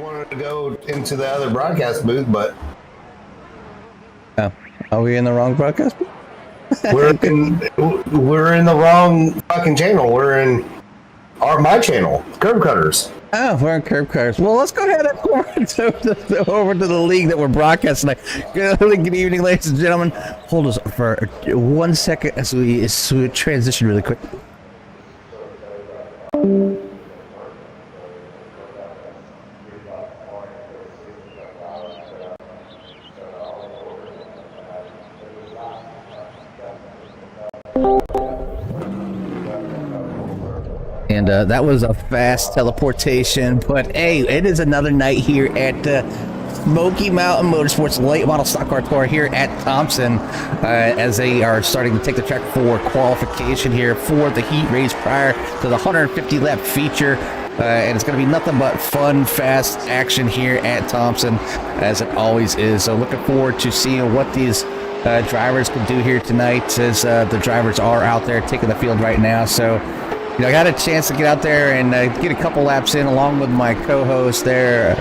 wanted to go into the other broadcast booth, but Oh, are we in the wrong broadcast booth? we're in the wrong fucking channel. We're in my channel, Curb Cutters. Oh, we're in Curb Cutters. Well, let's go ahead and over to the league that we're broadcasting. Good evening, ladies and gentlemen. Hold us for 1 second as we transition really quick. And that was a fast teleportation, but hey, it is another night here at Smoky Mountain Motorsports late model stock car tour here at Thompson, as they are starting to take the track for qualification here for the heat race prior to the 150 lap feature. And it's going to be nothing but fun, fast action here at Thompson, as it always is. So looking forward to seeing what these drivers can do here tonight, as the drivers are out there taking the field right now. So I got a chance to get out there and get a couple laps in along with my co-host there,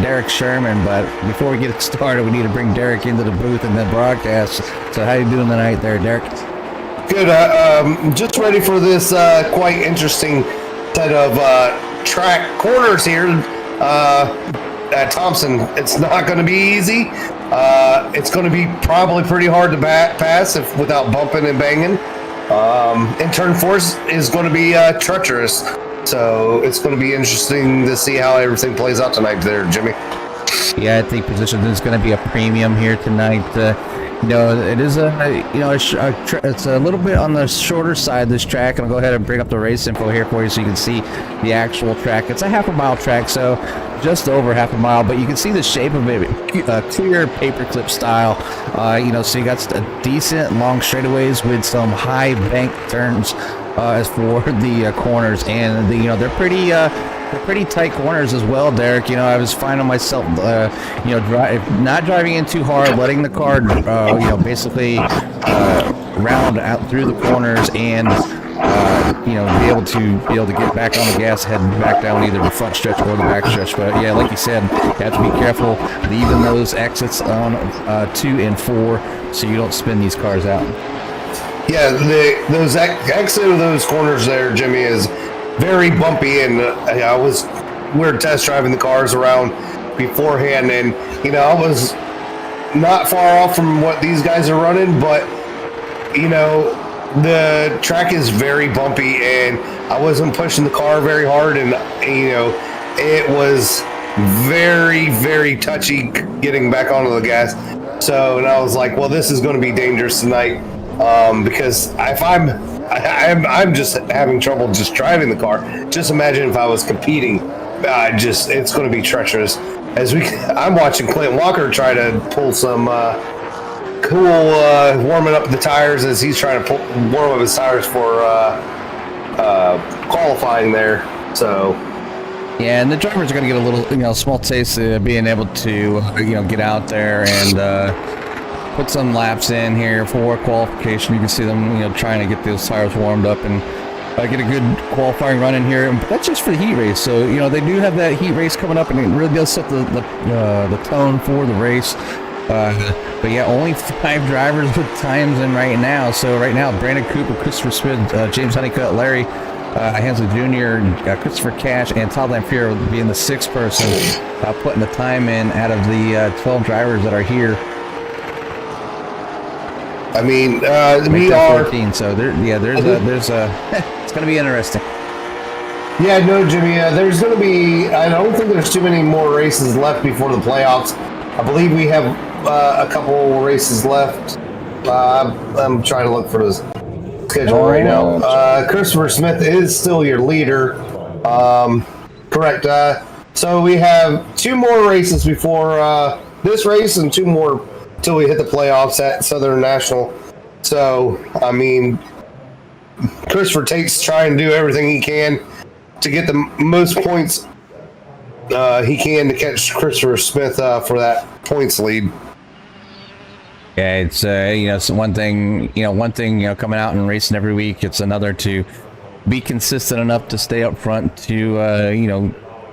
Derek Sherman. But before we get started, we need to bring Derek into the booth and then broadcast. So how you doing tonight there, Derek? Good. Just ready for this quite interesting set of track corners here at Thompson. It's not going to be easy. It's going to be probably pretty hard to pass without bumping and banging. And turn 4 is going to be treacherous, so it's going to be interesting to see how everything plays out tonight there, Jimmy. Yeah, I think position is going to be a premium here tonight. It is it's a little bit on the shorter side, this track. I'll go ahead and bring up the race info here for you so you can see the actual track. It's a half-a-mile track, so just over half a mile, but you can see the shape of it, clear paperclip style. So you got a decent long straightaways with some high bank turns as for the corners, and they're pretty tight corners as well, Derek. I was finding myself, not driving in too hard, letting the car, basically round out through the corners and, be able to get back on the gas, head back down either the front stretch or the back stretch. But yeah, like you said, you have to be careful leaving those exits on 2 and 4 so you don't spin these cars out. Yeah, those exit of those corners there, Jimmy, is very bumpy, and we were test driving the cars around beforehand, and I was not far off from what these guys are running, but the track is very bumpy, and I wasn't pushing the car very hard, and it was very, very touchy getting back onto the gas. So, and I was like, well, this is going to be dangerous tonight, because if I'm just having trouble just driving the car. Just imagine if I was competing. It's going to be treacherous. I'm watching Clint Walker try to pull some cool warming up the tires as he's trying to warm up his tires for qualifying there. So yeah, and the drivers are going to get a little small taste of being able to get out there and put some laps in here for qualification. You can see them trying to get those tires warmed up and get a good qualifying run in here. But that's just for the heat race. So they do have that heat race coming up, and it really does set the tone for the race. But yeah, only 5 drivers with times in right now. So right now, Brandon Cooper, Christopher Smith, James Honeycutt, Larry Hensley Jr., Christopher Cash, and Todd Lamphere being the 6th person putting the time in out of the 12 drivers that are here. I mean, we are 14. So there's it's going to be interesting. Yeah, no, Jimmy. There's going to be. I don't think there's too many more races left before the playoffs. I believe we have a couple races left. I'm trying to look for the schedule right now. Christopher Smith is still your leader. Correct. So we have 2 more races before this race, and 2 more till we hit the playoffs at Southern National. So, I mean, Christopher Tate's trying to do everything he can to get the most points he can to catch Christopher Smith for that points lead. Yeah, it's it's one thing coming out and racing every week. It's another to be consistent enough to stay up front to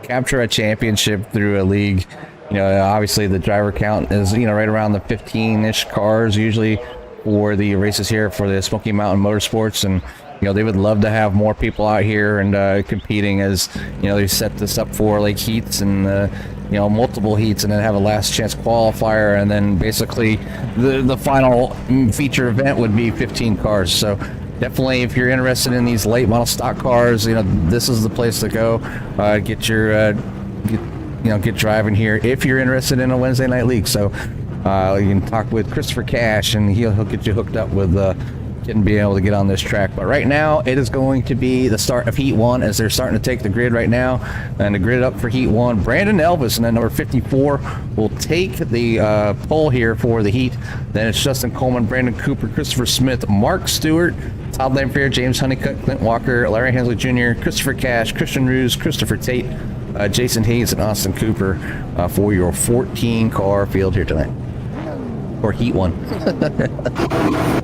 capture a championship through a league, obviously the driver count is, right around the 15-ish cars usually for the races here for the Smoky Mountain Motorsports. And, they would love to have more people out here and competing as, they set this up for like heats and, multiple heats, and then have a last chance qualifier. And then basically the final feature event would be 15 cars. So definitely, if you're interested in these late model stock cars, this is the place to go. Get your, get driving here if you're interested in a Wednesday night league. So you can talk with Christopher Cash, and he'll get you hooked up with being able to get on this track. But right now, it is going to be the start of Heat 1 as they're starting to take the grid right now. And the grid up for Heat 1, Brandon Elvis, and then number 54 will take the pole here for the Heat. Then it's Justin Coleman, Brandon Cooper, Christopher Smith, Mark Stewart, Todd Lamphere, James Honeycutt, Clint Walker, Larry Hensley Jr., Christopher Cash, Christian Ruse, Christopher Tate, Jason Hayes, and Austin Cooper for your 14-car field here tonight. Or Heat 1.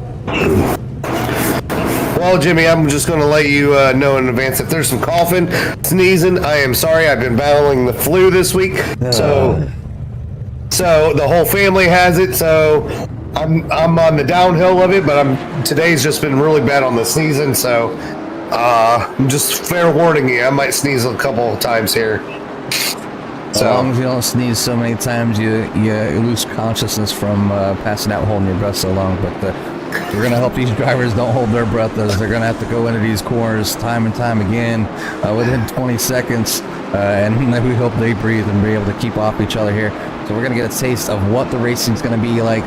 Well, Jimmy, I'm just going to let you know in advance if there's some coughing, sneezing. I am sorry. I've been battling the flu this week, so the whole family has it. So I'm on the downhill of it, but today's just been really bad on the sneezing. So I'm just fair warning you. I might sneeze a couple of times here. As long as you don't sneeze so many times, you lose consciousness from passing out holding your breath so long. But we're going to help these drivers don't hold their breath as they're going to have to go into these corners time and time again within 20 seconds. And we hope they breathe and be able to keep off each other here. So we're going to get a taste of what the racing's going to be like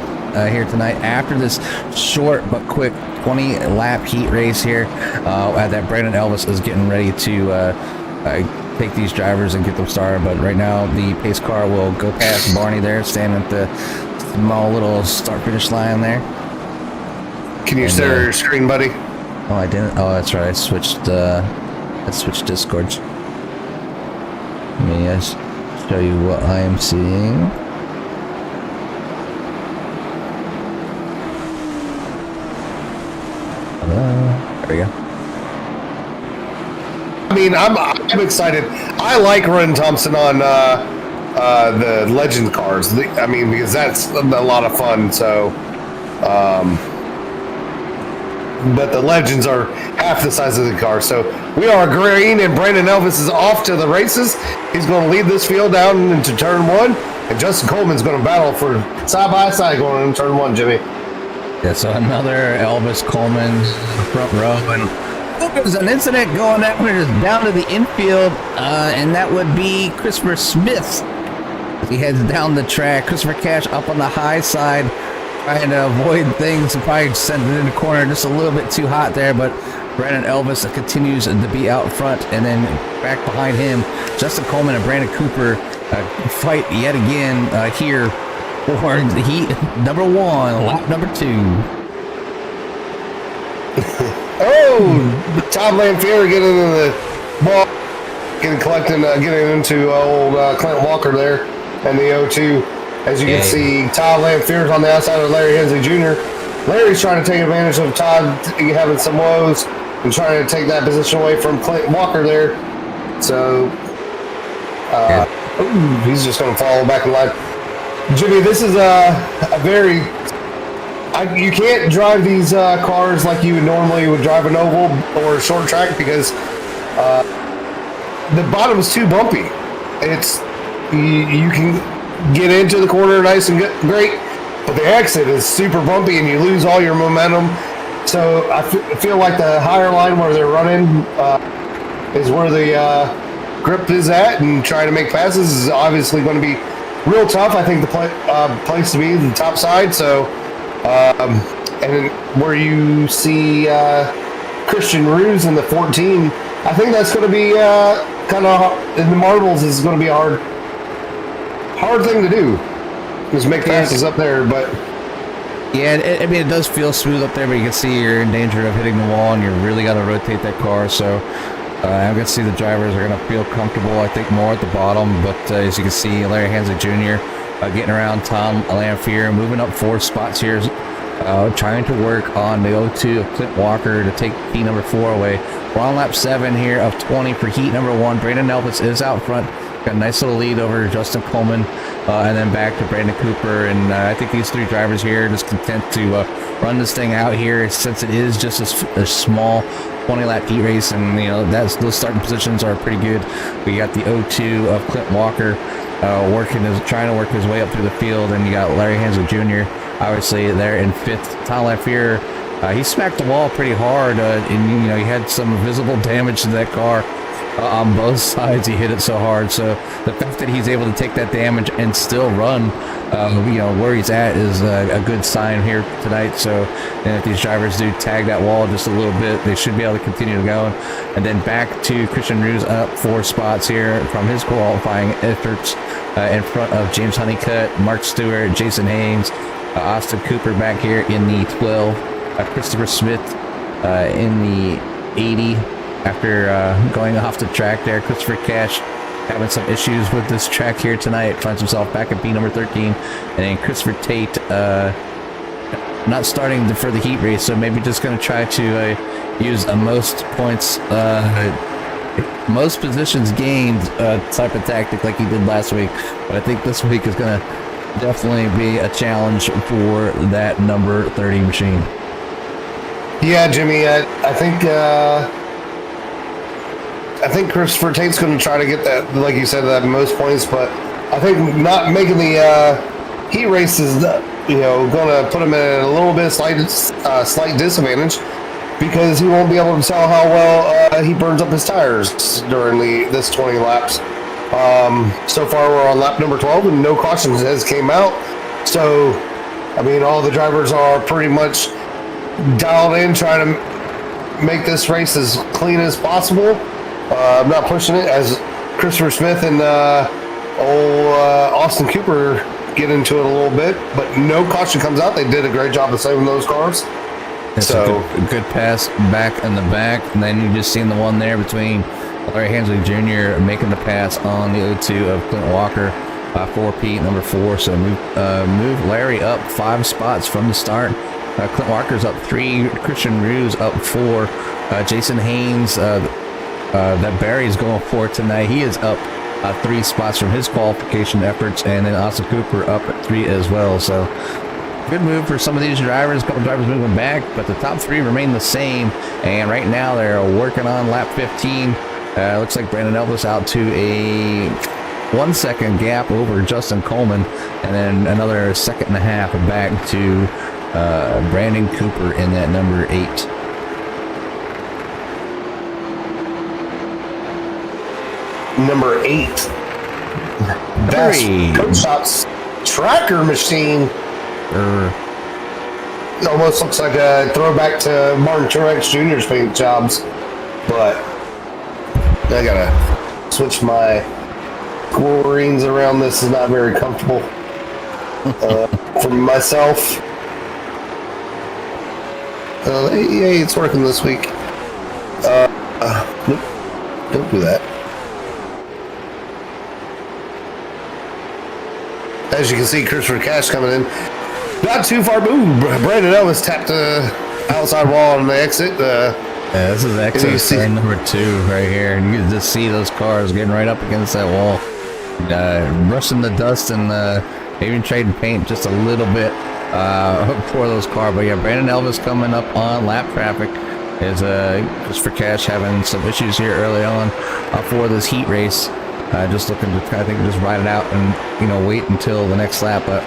here tonight after this short but quick 20-lap heat race here that Brandon Elvis is getting ready to take these drivers and get them started. But right now the pace car will go past Barney there, standing at the small little start-finish line there. Can you share your screen, buddy? Oh, I didn't. Oh, that's right. I switched Discords. Let me show you what I am seeing. There we go. I mean, I'm excited. I like running Thompson on the Legend cars. Because that's a lot of fun. So, but the Legends are half the size of the car. So we are green, and Brandon Elvis is off to the races. He's going to lead this field down into turn 1, and Justin Coleman's going to battle for side by side going into turn 1. Jimmy. Yeah. So another Elvis Coleman front row, and there's an incident going on down to the infield, and that would be Christopher Smith. He heads down the track. Christopher Cash up on the high side, trying to avoid things and probably send it in the corner just a little bit too hot there. But Brandon Elvis continues to be out front, and then back behind him, Justin Coleman and Brandon Cooper fight yet again here for the heat number 1, lap number 2. Oh, Todd Lamphere getting into the ball, getting into old Clint Walker there, and the 0-2. As you can see, Todd Lamphere's on the outside of Larry Hensley Jr. Larry's trying to take advantage of Todd having some woes and trying to take that position away from Clint Walker there. So, he's just going to follow back in line. Jimmy, this is a very... you can't drive these cars like you normally would drive an oval or a short track because the bottom is too bumpy. You can get into the corner nice and great, but the exit is super bumpy and you lose all your momentum. So I feel like the higher line where they're running is where the grip is at, and trying to make passes is obviously going to be real tough. I think the place to be the top side. So. And where you see Christian Ruse in the 14, I think that's going to be kind of in the marbles is going to be a hard thing to do. Is make passes up there, but yeah, it does feel smooth up there, but you can see you're in danger of hitting the wall, and you really got to rotate that car. So I'm going to see the drivers are going to feel comfortable, I think, more at the bottom. But as you can see, Larry Hensley Jr. Getting around Tom Lamphere, moving up 4 spots here trying to work on the 0-2 of Clint Walker to take heat number 4 away. We're on lap 7 here of 20 for heat number 1. Brandon Elvis is out front. Got a nice little lead over Justin Coleman, and then back to Brandon Cooper. And I think these 3 drivers here are just content to run this thing out here, since it is just a small 20-lap heat race, and those starting positions are pretty good. We got the 0-2 of Clint Walker trying to work his way up through the field, and you got Larry Hansel Jr. obviously there in 5th. Tom Lafier, he smacked the wall pretty hard, and he had some visible damage to that car. On both sides, he hit it so hard. So the fact that he's able to take that damage and still run, where he's at is a good sign here tonight. So, and if these drivers do tag that wall just a little bit, they should be able to continue to go. And then back to Christian Ruse, up 4 spots here from his qualifying efforts, in front of James Honeycutt, Mark Stewart, Jason Haynes, Austin Cooper back here in the 12, Christopher Smith in the 80. After going off the track there, Christopher Cash having some issues with this track here tonight, finds himself back at B number 13. And then Christopher Tate not starting for the heat race, so maybe just going to try to use a most points, most positions gained type of tactic like he did last week. But I think this week is going to definitely be a challenge for that number 30 machine. Yeah, Jimmy, I think Christopher Tate's going to try to get that, like you said, that most points, but I think not making the heat race is, going to put him in a little bit slight disadvantage, because he won't be able to tell how well he burns up his tires during this 20 laps. So far, we're on lap number 12, and no cautions has came out. So, all the drivers are pretty much dialed in, trying to make this race as clean as possible. I'm not pushing it, as Christopher Smith and Austin Cooper get into it a little bit, but no caution comes out. They did a great job of saving those cars. It's a good pass back in the back, and then you just seen the one there between Larry Hansley Jr. making the pass on the 0-2 of Clint Walker for Pete number 4. So move Larry up 5 spots from the start. Clint Walker's up 3, Christian Ruse up 4, Jason Haynes that Barry's going for tonight, he is up 3 spots from his qualification efforts, and then Austin Cooper up at 3 as well. So good move for some of these drivers. A couple drivers moving back, but the top 3 remain the same, and right now they're working on lap 15. Looks like Brandon Elvis out to a 1 second gap over Justin Coleman, and then another 1.5 seconds back to Brandon Cooper in that number 8. Number 8. That's Coach Shop's tracker machine. It almost looks like a throwback to Martin Truex Jr.'s paint jobs, but I gotta switch my screens around. This is not very comfortable for myself. Hey, it's working this week. Nope, don't do that. As you can see, Christopher Cash coming in. Not too far. Ooh, Brandon Elvis tapped the outside wall on the exit. Yeah, this is exit turn number 2 right here. And you can just see those cars getting right up against that wall. Brushing the dust and even trading paint just a little bit for those cars. But yeah, Brandon Elvis coming up on lap traffic. Is Christopher Cash having some issues here early on for this heat race. Just looking to, I think, just ride it out and, wait until the next lap. But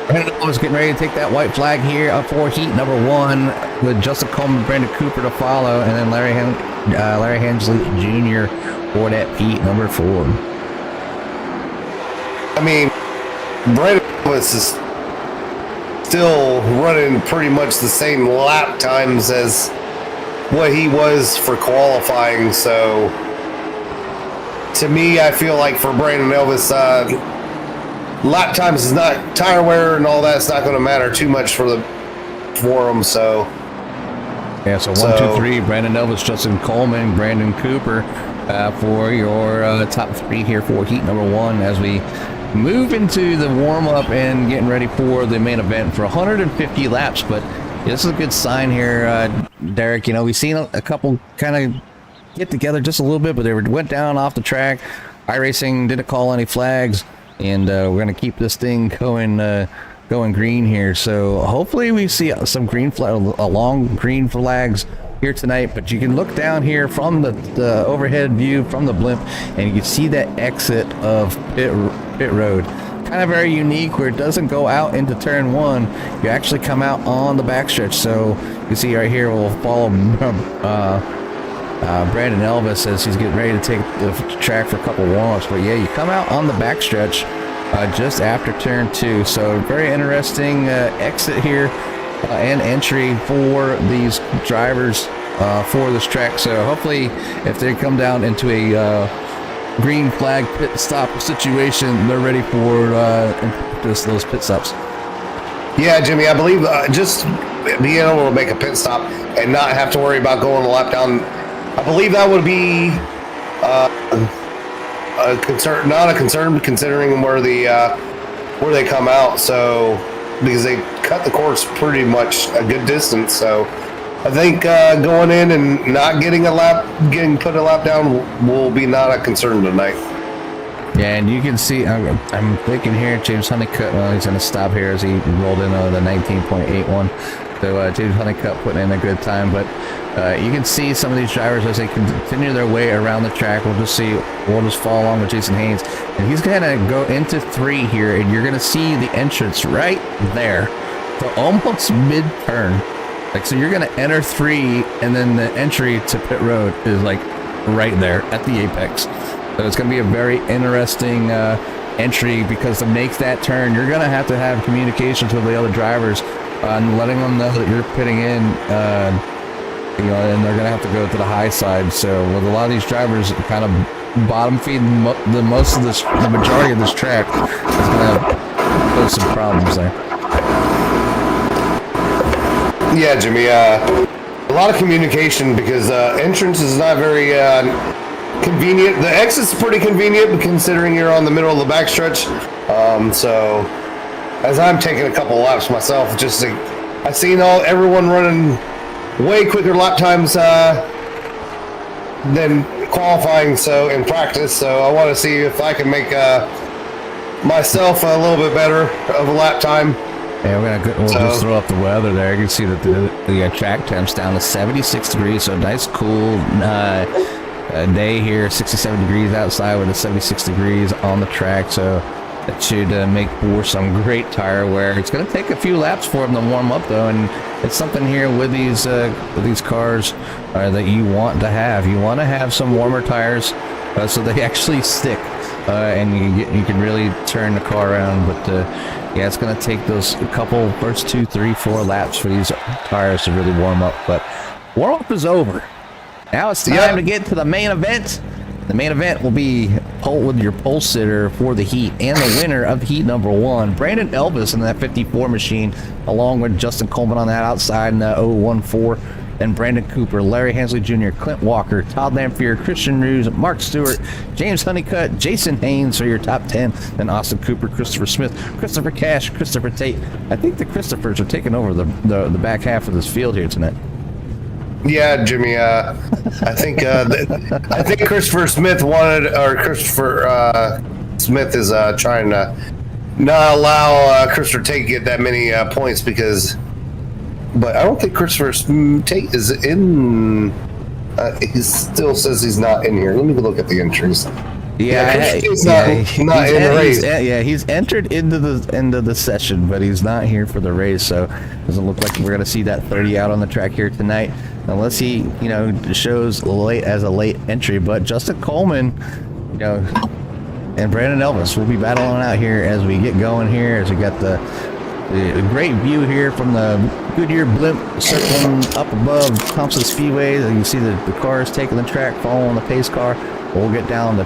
Brandon Elvis getting ready to take that white flag here up for heat number 1 with Justin Coleman, Brandon Cooper to follow, and then Larry Hensley Jr. for that heat number 4. Brandon Elvis is still running pretty much the same lap times as what he was for qualifying, so to me, I feel like for Brandon Elvis, lap times is not, tire wear and all that's not going to matter too much for him. So yeah, so 1, 2, 3, Brandon Elvis, Justin Coleman, Brandon Cooper for your top 3 here for heat number 1, as we move into the warm-up and getting ready for the main event for 150 laps. But this is a good sign here, Derek. You know, we've seen a couple kind of get together just a little bit, but they went down off the track. iRacing didn't call any flags, and we're going to keep this thing going green here. So hopefully we see some green long green flags here tonight. But you can look down here from the overhead view from the blimp, and you can see that exit of pit road. Kind of very unique, where it doesn't go out into turn one. You actually come out on the backstretch. So you see right here, we'll follow Brandon Elvis as he's getting ready to take the track for a couple warm-ups. But yeah, you come out on the backstretch just after turn two. So very interesting exit here and entry for these drivers for this track. So hopefully if they come down into a green flag pit stop situation, they're ready for those pit stops. Yeah, Jimmy, I believe just being able to make a pit stop and not have to worry about going a lap down, I believe that would be a concern, not a concern, considering where they come out. So because they cut the course pretty much a good distance, so I think going in and not getting put a lap down will be not a concern tonight. Yeah, and you can see, I'm thinking here, James Honeycutt, well, he's going to stop here as he rolled in the 19.81. So James Honeycutt putting in a good time, but you can see some of these drivers as they continue their way around the track. We'll just follow along with Jason Haynes, and he's going to go into 3 here, and you're going to see the entrance right there, so almost mid-turn. Like, so you're going to enter 3, and then the entry to pit road is like right there at the apex. So it's going to be a very interesting entry, because to make that turn, you're going to have communications with the other drivers and letting them know that you're pitting in, you know, and they're going to have to go to the high side. So with a lot of these drivers kind of bottom feeding the majority of this track, is going to pose some problems there. Yeah, Jimmy, a lot of communication, because entrance is not very convenient. The exit's pretty convenient, considering you're on the middle of the backstretch. So as I'm taking a couple laps myself, just I've seen everyone running way quicker lap times than qualifying, so in practice. So I want to see if I can make myself a little bit better of a lap time. Yeah, we'll just throw up the weather there. You can see that the track temp's down to 76 degrees, so nice cool day here. 67 degrees outside with a 76 degrees on the track, so that should make for some great tire wear. It's going to take a few laps for them to warm up, though, and it's something here with these cars that you want to have. You want to have some warmer tires so they actually stick, and you can really turn the car around. But yeah, it's going to take those first 2, 3, 4 laps for these tires to really warm up. But warm up is over. Now it's time to get to the main event. The main event will be with your pole sitter for the heat, and the winner of heat number 1, Brandon Elvis in that 54 machine, along with Justin Coleman on that outside in the 014, and Brandon Cooper, Larry Hansley Jr., Clint Walker, Todd Lamphere, Christian Ruse, Mark Stewart, James Honeycutt, Jason Haynes are your top 10, then Austin Cooper, Christopher Smith, Christopher Cash, Christopher Tate. I think the Christophers are taking over the back half of this field here tonight. Yeah, Jimmy. I think Christopher Smith Smith is trying to not allow Christopher Tate to get that many points, but I don't think Christopher Tate is in. He still says he's not in here. Let me look at the entries. Yeah, he's not in the race. He's entered into the session, but he's not here for the race. So doesn't look like we're going to see that 30 out on the track here tonight, unless he, shows as a late entry. But Justin Coleman, and Brandon Elvis will be battling out here as we get going here. As we got the great view here from the Goodyear blimp circling up above Thompson Speedway. You can see the cars taking the track, following the pace car. We'll get down the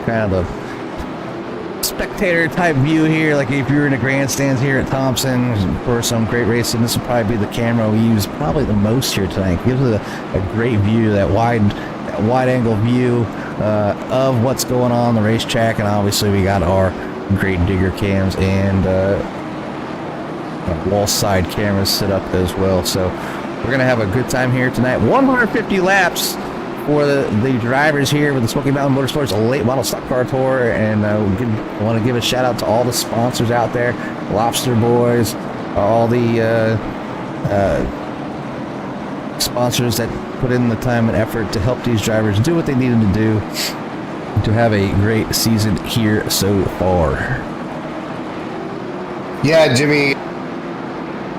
kind of the spectator type view here, like if you're in the grandstands here at Thompson for some great racing. This will probably be the camera we use probably the most here tonight. It gives it a great view, that wide angle view of what's going on the racetrack. And obviously we got our grade digger cams and wall side cameras set up as well. So we're gonna have a good time here tonight. 150 laps for the drivers here with the Smoky Mountain Motorsports late model stock car tour, and want to give a shout out to all the sponsors out there, Lobster Boys, all the sponsors that put in the time and effort to help these drivers do what they needed to do to have a great season here so far. Yeah, Jimmy,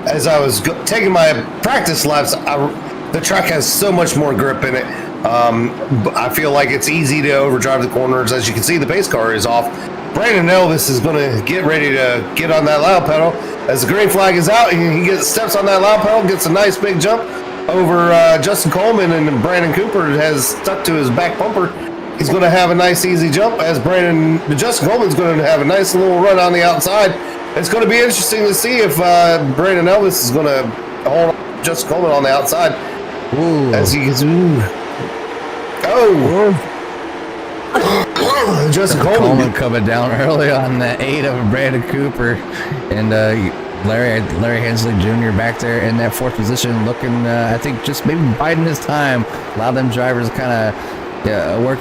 as I was taking my practice laps, the track has so much more grip in it. I feel like it's easy to overdrive the corners. As you can see, the pace car is off. Brandon Elvis is going to get ready to get on that loud pedal. As the green flag is out, he steps on that loud pedal, gets a nice big jump over Justin Coleman, and Brandon Cooper has stuck to his back bumper. He's going to have a nice easy jump as Justin Coleman's going to have a nice little run on the outside. It's going to be interesting to see if Brandon Elvis is going to hold Justin Coleman on the outside. Ooh. As he gets, Justin Coleman coming down early on the 8 of Brandon Cooper, and Larry Hensley Jr. back there in that 4th position, looking, I think, just maybe biding his time, allow them drivers to kind of work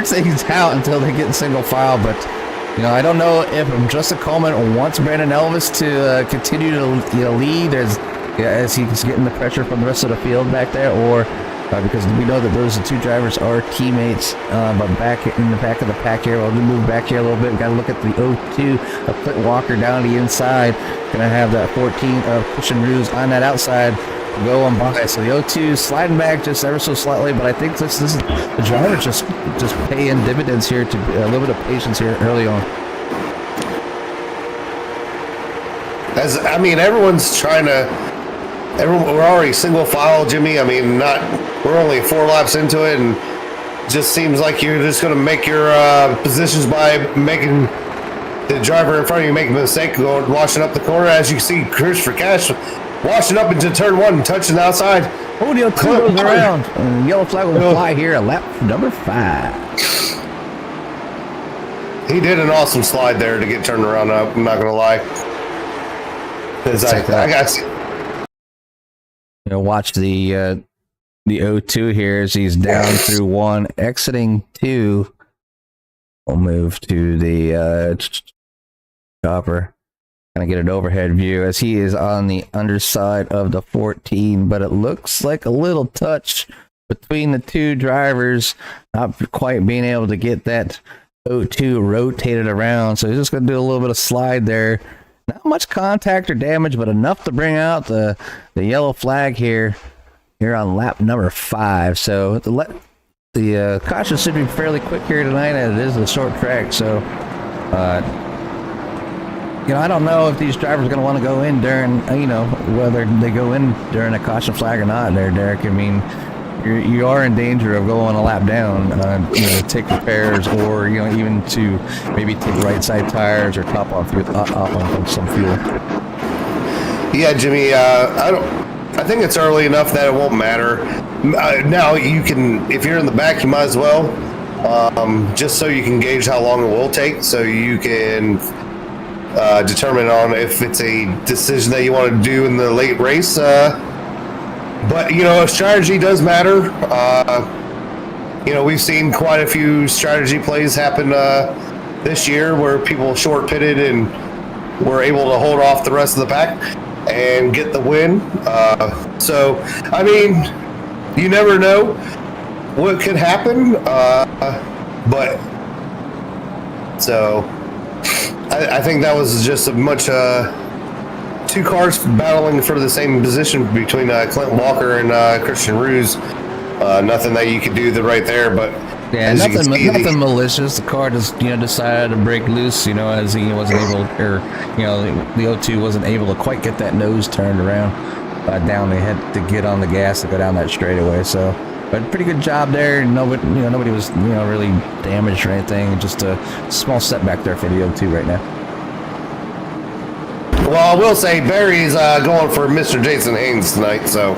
things out until they get in single file. But I don't know if Justin Coleman wants Brandon Elvis to continue to lead as he's getting the pressure from the rest of the field back there, or because we know that those two drivers are teammates. But back in the back of the pack here, we'll move back here a little bit. Got to look at the 02 of Clint Walker down the inside. Going to have that 14 of Christian Ruse on that outside go on by. So the 02 sliding back just ever so slightly, but I think this is the driver just paying dividends here to a little bit of patience here early on. Everyone's trying to. We're already single file, Jimmy. We're only 4 laps into it, and it just seems like you're just going to make your positions by making the driver in front of you make a mistake, washing up the corner. As you can see, Christopher Cash washing up into turn 1 and touching the outside. Oh, the 02 goes around. And yellow flag will fly here at lap number 5. He did an awesome slide there to get turned around. I'm not going to lie. Watch the 02 here as he's down through 1, exiting 2. We'll move to the chopper. Kind of get an overhead view as he is on the underside of the 14, but it looks like a little touch between the two drivers, not quite being able to get that 02 rotated around. So he's just going to do a little bit of slide there. Not much contact or damage, but enough to bring out the yellow flag here on lap number 5. So the caution should be fairly quick here tonight, as it is a short track. So I don't know if these drivers are going to want to go in during, whether they go in during a caution flag or not there, Derek. You are in danger of going a lap down, take repairs, or, even to maybe take right side tires or top off on some fuel. Yeah, Jimmy, I think it's early enough that it won't matter. Now you can, if you're in the back, you might as well, just so you can gauge how long it will take, so you can determine on if it's a decision that you want to do in the late race. But strategy does matter. We've seen quite a few strategy plays happen this year where people short pitted and were able to hold off the rest of the pack and get the win. You never know what could happen. I think that was just a much two cars battling for the same position between Clint Walker and Christian Ruse. Nothing that you could do right there, but yeah, nothing malicious. The car just decided to break loose. As he wasn't able, or the 02 wasn't able to quite get that nose turned around down. They had to get on the gas to go down that straightaway. So, but pretty good job there. Nobody was really damaged or anything. Just a small setback there for the 02 right now. Well, I will say Barry's going for Mr. Jason Haynes tonight, so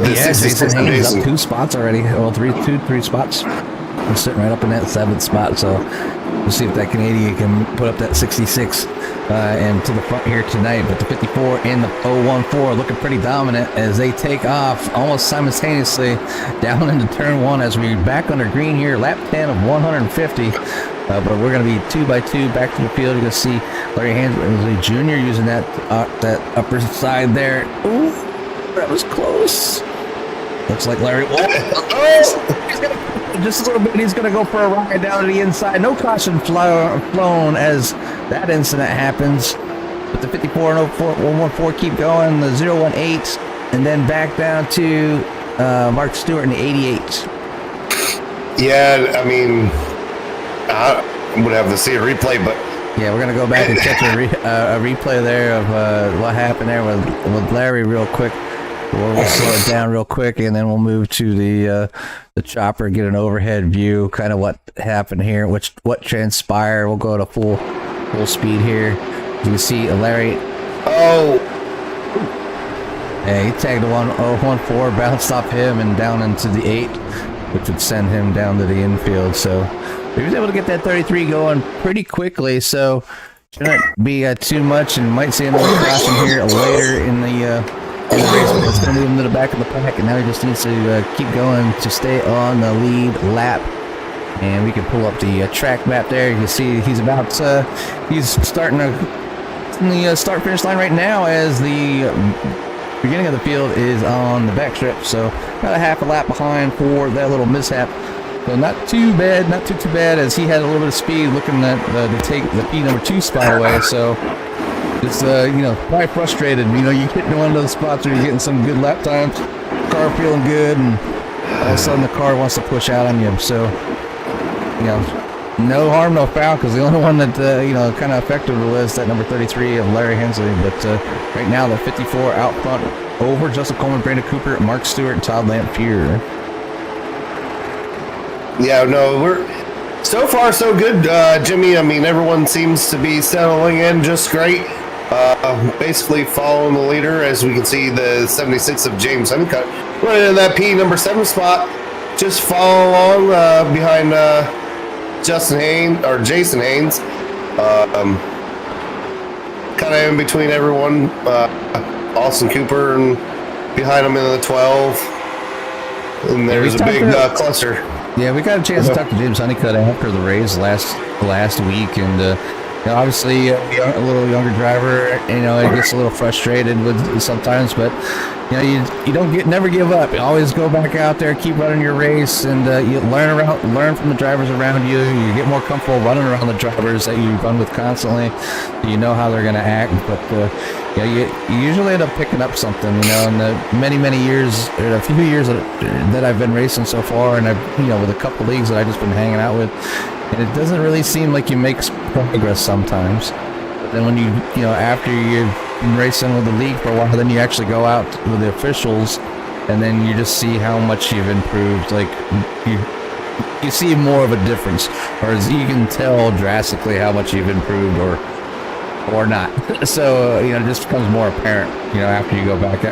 Jason Haynes up 2 spots already. Well, three spots. He's sitting right up in that 7th spot, so we'll see if that Canadian can put up that 66 and to the front here tonight. But the 54 and the 014 looking pretty dominant as they take off almost simultaneously down into turn 1 as we back under green here, lap 10 of 150. But we're going to be 2 by 2 back to the field. You're going to see Larry Hensley Jr. using that upper side there. Ooh, that was close. Looks like Larry. He's gonna, just a little bit. He's going to go for a ride down to the inside. No caution flown as that incident happens. But the 54 and 114 keep going. The 018, and then back down to Mark Stewart in the 88. Yeah, I mean, I would have to see a replay, but yeah, we're gonna go back and catch a replay there of what happened there with Larry real quick. We'll slow it down real quick, and then we'll move to the chopper, get an overhead view, kind of what happened here, what transpired. We'll go to full speed here. You can see Larry. Oh, yeah, he tagged the 1014, bounced off him and down into the 8, which would send him down to the infield. So he was able to get that 33 going pretty quickly. So shouldn't be too much, and might see another caution here later in the race, but it's going to move him to the back of the pack, and now he just needs to keep going to stay on the lead lap. And we can pull up the track map there. You can see he's about he's starting in the start finish line right now as the beginning of the field is on the back strip, so about a half a lap behind for that little mishap. So not too bad, not too bad, as he had a little bit of speed looking at to take the P2 spot away. So just probably frustrated. You get into one of those spots where you're getting some good lap times, car feeling good, and all of a sudden the car wants to push out on you. So no harm, no foul, because the only one that kind of affected was that number 33 of Larry Hensley. But right now the 54 out front over Justin Coleman, Brandon Cooper, Mark Stewart, and Todd Lamphere. yeah, no, we're so far so good, Jimmy. I mean, everyone seems to be settling in just great. Basically following the leader, as we can see the 76 of James Honeycutt running in that P7 spot. Just follow along behind Jason Haynes, kind of in between everyone. Austin Cooper, and behind him in the 12. And there's a big cluster. Yeah, we got a chance to talk to James Honeycutt after the race last week, and obviously a little younger driver, he gets a little frustrated with sometimes, but you never give up. You always go back out there, keep running your race, and you learn from the drivers around you. You get more comfortable running around the drivers that you run with constantly. You know how they're going to act, but you usually end up picking up something. In the many years, or a few years that I've been racing so far, and I've with a couple leagues that I've just been hanging out with. And it doesn't really seem like you make progress sometimes. But then when after you've been racing with the league for a while, then you actually go out with the officials, and then you just see how much you've improved. Like you see more of a difference, or as you can tell drastically how much you've improved, or not. So it just becomes more apparent, after you go back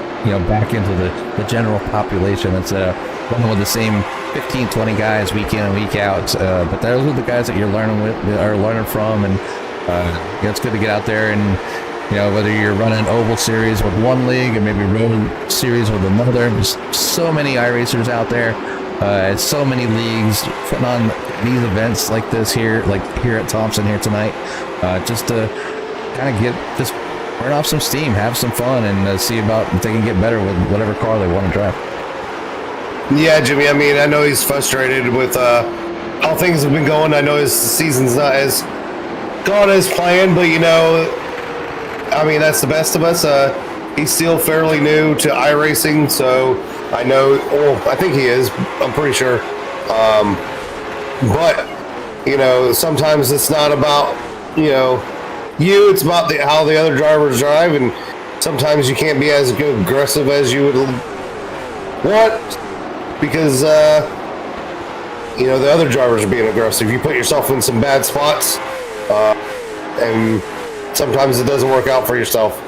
into the general population instead of running with the same 15, 20 guys week in and week out. But those are the guys that you're learning from, and it's good to get out there and whether you're running oval series with one league and maybe road series with another. There's so many iRacers out there. So many leagues putting on these events like this here, like here at Thompson here tonight, just to kind of just burn off some steam, have some fun, and see about if they can get better with whatever car they want to drive. Yeah, Jimmy, I mean, I know he's frustrated with how things have been going. I know his season's not as gone as planned, but I mean, that's the best of us. He's still fairly new to iRacing, so I know, I think he is, I'm pretty sure. But, sometimes it's not about, it's about how the other drivers drive, and sometimes you can't be as aggressive as you would want, because the other drivers are being aggressive. You put yourself in some bad spots, and sometimes it doesn't work out for yourself.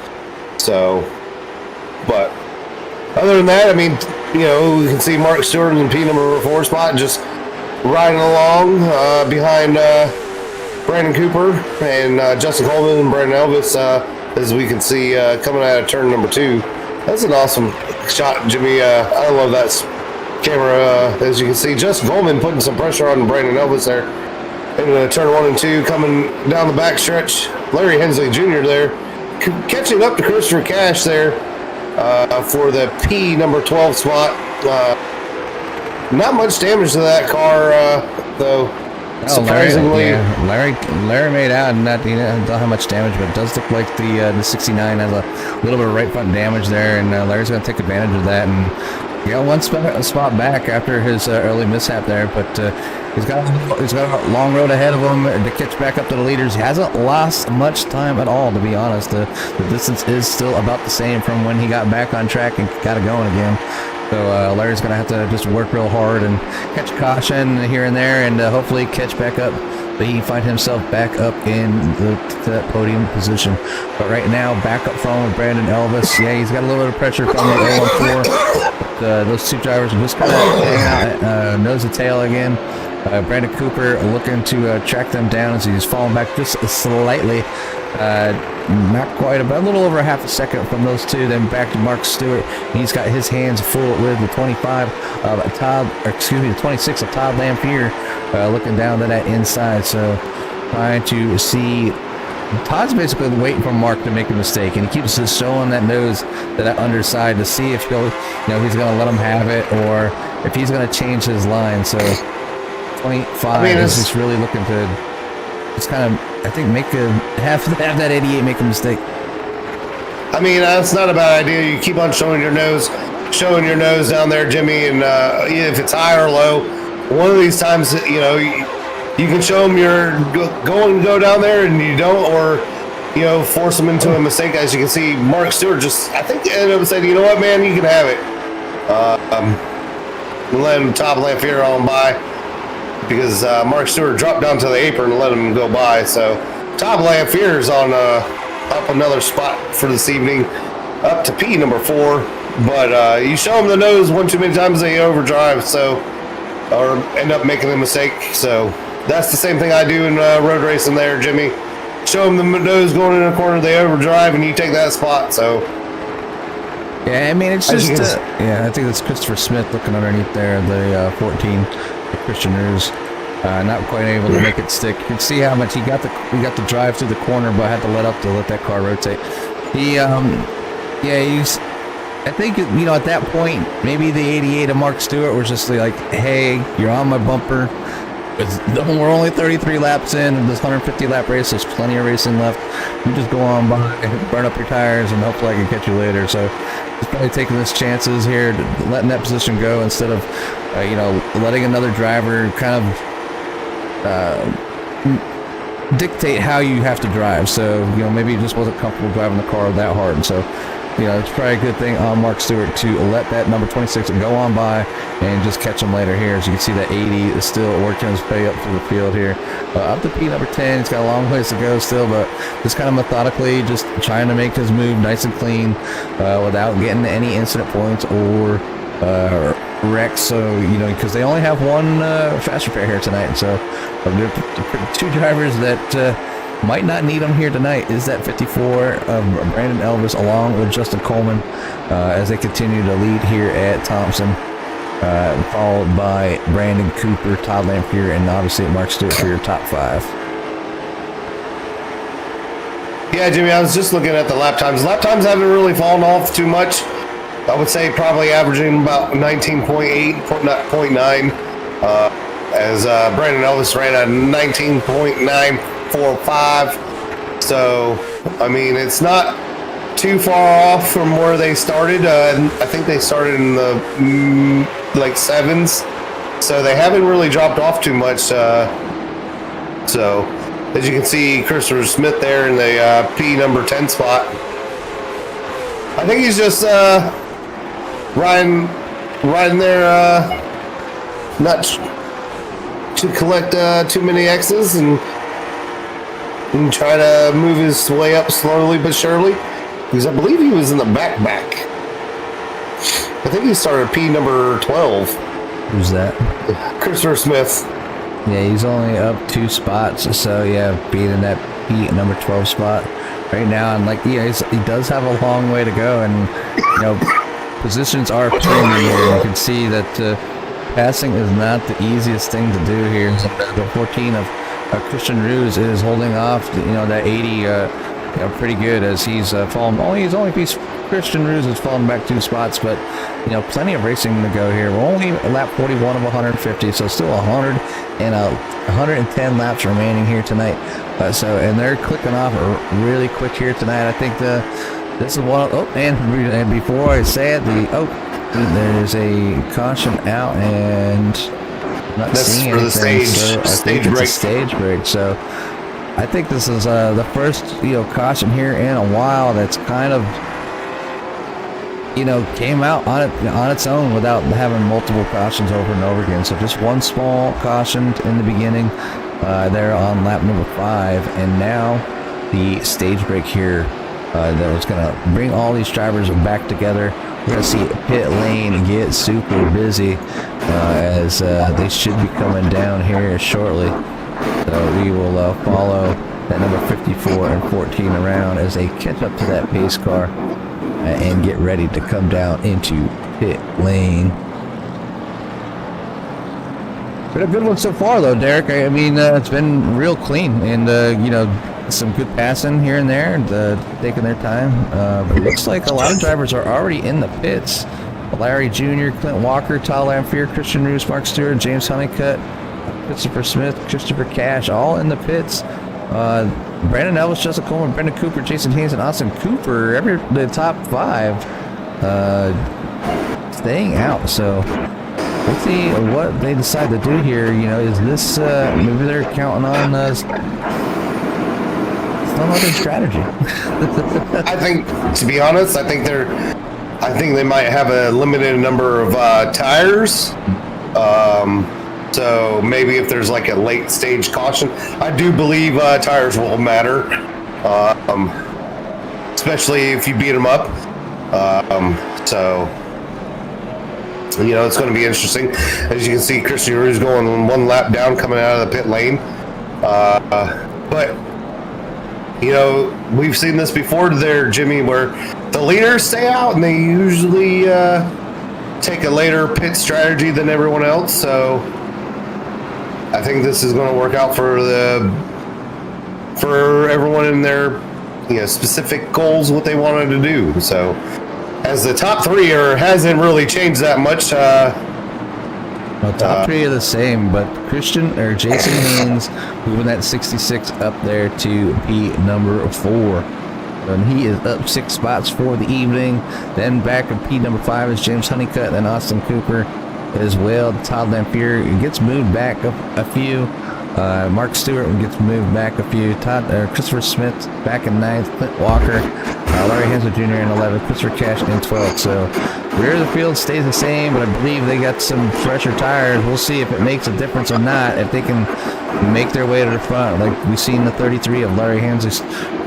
So, but other than that, I mean, we can see Mark Stewart in P4 spot just riding along behind Brandon Cooper and Justin Coleman and Brandon Elvis, as we can see coming out of turn number 2. That's an awesome shot, Jimmy. I love that camera. As you can see, Justin Coleman putting some pressure on Brandon Elvis there. In turn 1 and 2, coming down the back stretch, Larry Hensley Jr. there, catching up to Christopher Cash there for the P number 12 spot. Not much damage to that car, though. Surprisingly, Larry made out, and not don't have much damage, but it does look like the 69 has a little bit of right front damage there, and Larry's going to take advantage of that, and he got one spot back after his early mishap there, but he's got a long road ahead of him to catch back up to the leaders. He hasn't lost much time at all, to be honest. The distance is still about the same from when he got back on track and got it going again. So Larry's going to have to just work real hard and catch caution here and there, and hopefully catch back up. But he find himself back up in that podium position. But right now, back up front with Brandon Elvis. Yeah, he's got a little bit of pressure from the 014. But those two drivers are just kind of hanging out nose to tail again. Brandon Cooper looking to track them down as he's falling back just slightly. Not quite, about a little over half a second from those two. Then back to Mark Stewart. He's got his hands full with the 25 of the 26 of Todd Lamphere, looking down to that inside. So trying to see. Todd's basically waiting for Mark to make a mistake, and he keeps just showing that nose to that underside to see if he's going to let him have it, or if he's going to change his line. So 25 is just really looking to just kind of, I think, have that 88 make a mistake. I mean, that's not a bad idea. You keep on showing your nose down there, Jimmy, and if it's high or low, one of these times, you can show them you're going to go down there and you don't, or force them into a mistake. As you can see, Mark Stewart I think ended up saying, you know what, man, you can have it. Let him top Lamphere on by, because Mark Stewart dropped down to the apron and let him go by. So Todd Lamphere is on up another spot for this evening, up to P number 4. But you show them the nose one too many times, they overdrive, or end up making a mistake. So that's the same thing I do in road racing there, Jimmy. Show them the nose going in the corner, they overdrive, and you take that spot. So yeah, I mean, it's just I think it's Christopher Smith looking underneath there, the 14. Christian Ruse, not quite able to make it stick. You can see how much he got the drive through the corner, but had to let that car rotate. I think at that point, maybe the 88 of Mark Stewart was just like, hey, you're on my bumper. We're only 33 laps in of this 150 lap race. There's plenty of racing left. You just go on by, burn up your tires, and hopefully I can catch you later. So he's probably taking his chances here, letting that position go instead of letting another driver kind of dictate how you have to drive. So maybe he just wasn't comfortable driving the car that hard. And so it's probably a good thing on Mark Stewart to let that number 26 go on by and just catch him later here. As you can see, that 80 is still working his way up through the field here. Up to P number 10, he's got a long ways to go still, but just kind of methodically just trying to make his move nice and clean without getting any incident points or wrecks. So, because they only have one fast repair here tonight. So there are two drivers that might not need them here tonight. Is that 54 of Brandon Elvis along with Justin Coleman as they continue to lead here at Thompson, followed by Brandon Cooper, Todd Lamphere, and obviously Mark Stewart for your top 5. Yeah, Jimmy, I was just looking at the lap times. Lap times haven't really fallen off too much. I would say probably averaging about 19.8, 0.9, as Brandon Elvis ran at 19.945. So, I mean, it's not too far off from where they started. I think they started in the sevens, so they haven't really dropped off too much. So, as you can see, Christopher Smith there in the P number 10 spot. I think he's just riding there, not to collect too many X's and try to move his way up slowly but surely, because I believe he was in the back. I think he started P number 12. Who's that? Christopher Smith. Yeah, he's only up 2 spots, so yeah, being in that P number 12 spot right now, and like he does have a long way to go, and you know, positions are premium here. You can see that passing is not the easiest thing to do here. The 14 of Christian Ruse is holding off, you know, that 80, you know, pretty good as he's fallen. Christian Ruse has fallen back 2 spots, but you know, plenty of racing to go here. We're only at lap 41 of 150, so still 110 laps remaining here tonight. And they're clicking off really quick here tonight. I think this is one. And before I say it, there's a caution out, and I'm not seeing for anything. the stage break. Stage break. So I think this is the first, you know, caution here in a while that's kind of, you know, came out on its own without having multiple cautions over and over again. So just one small caution in the beginning there on lap number 5, and now the stage break here that was going to bring all these drivers back together. We're going to see pit lane get super busy as they should be coming down here shortly. So we will follow that number 54 and 14 around as they catch up to that pace car and get ready to come down into pit lane. Been a good one so far, though, Derek. I mean, it's been real clean, and you know, some good passing here and there, and taking their time. But it looks like a lot of drivers are already in the pits. Larry Jr., Clint Walker, Todd Lamphere, Christian Ruse, Mark Stewart, James Honeycutt, Christopher Smith, Christopher Cash, all in the pits. Brandon Elvis, Justin Coleman, Brendan Cooper, Jason Haynes, and Austin Cooper, the top 5 staying out. So let's see what they decide to do here. You know, is this maybe they're counting on some other strategy? I think, to be honest, I think they might have a limited number of tires. So maybe if there's like a late stage caution, I do believe tires will matter, especially if you beat them up. So, you know, it's going to be interesting. As you can see, Christian Ruse going 1 lap down coming out of the pit lane. But, you know, we've seen this before there, Jimmy, where the leaders stay out and they usually take a later pit strategy than everyone else. So I think this is going to work out for everyone in their, you know, specific goals, what they wanted to do. So as the top 3 hasn't really changed that much. Well, top 3 are the same, but Jason Haynes moving that 66 up there to P number 4. And he is up 6 spots for the evening. Then back in P number 5 is James Honeycutt and Austin Cooper as well. Todd Lamphere gets moved back a few. Mark Stewart gets moved back a few. Christopher Smith back in 9th. Clint Walker, Larry Hansel Jr. in 11th. Christopher Cash in 12th. So rear of the field stays the same, but I believe they got some fresher tires. We'll see if it makes a difference or not. If they can make their way to the front, like we've seen the 33 of Larry Hansel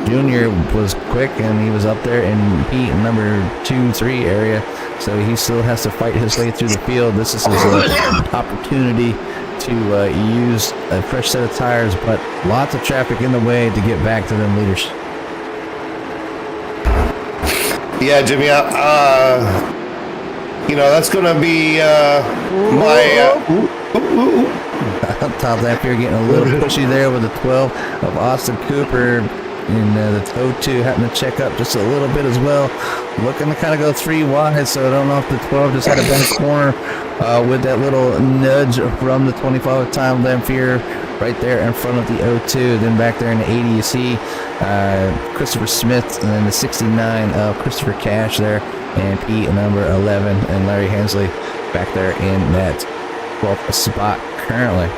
Jr. was quick, and he was up there in P number 2-3 area. So he still has to fight his way through the field. This is his opportunity to use a fresh set of tires, but lots of traffic in the way to get back to them leaders. Yeah, Jimmy, you know, that's going to be my... Top lap here getting a little pushy there with the 12 of Austin Cooper. And the 02 having to check up just a little bit as well. Looking to kind of go 3 wide, so I don't know if the 12 just had a bent corner with that little nudge from the 25 time Lamphere right there in front of the 02. Then back there in the 80, you see Christopher Smith, and then the 69 of Christopher Cash there, and P number 11, and Larry Hensley back there in that 12th spot currently.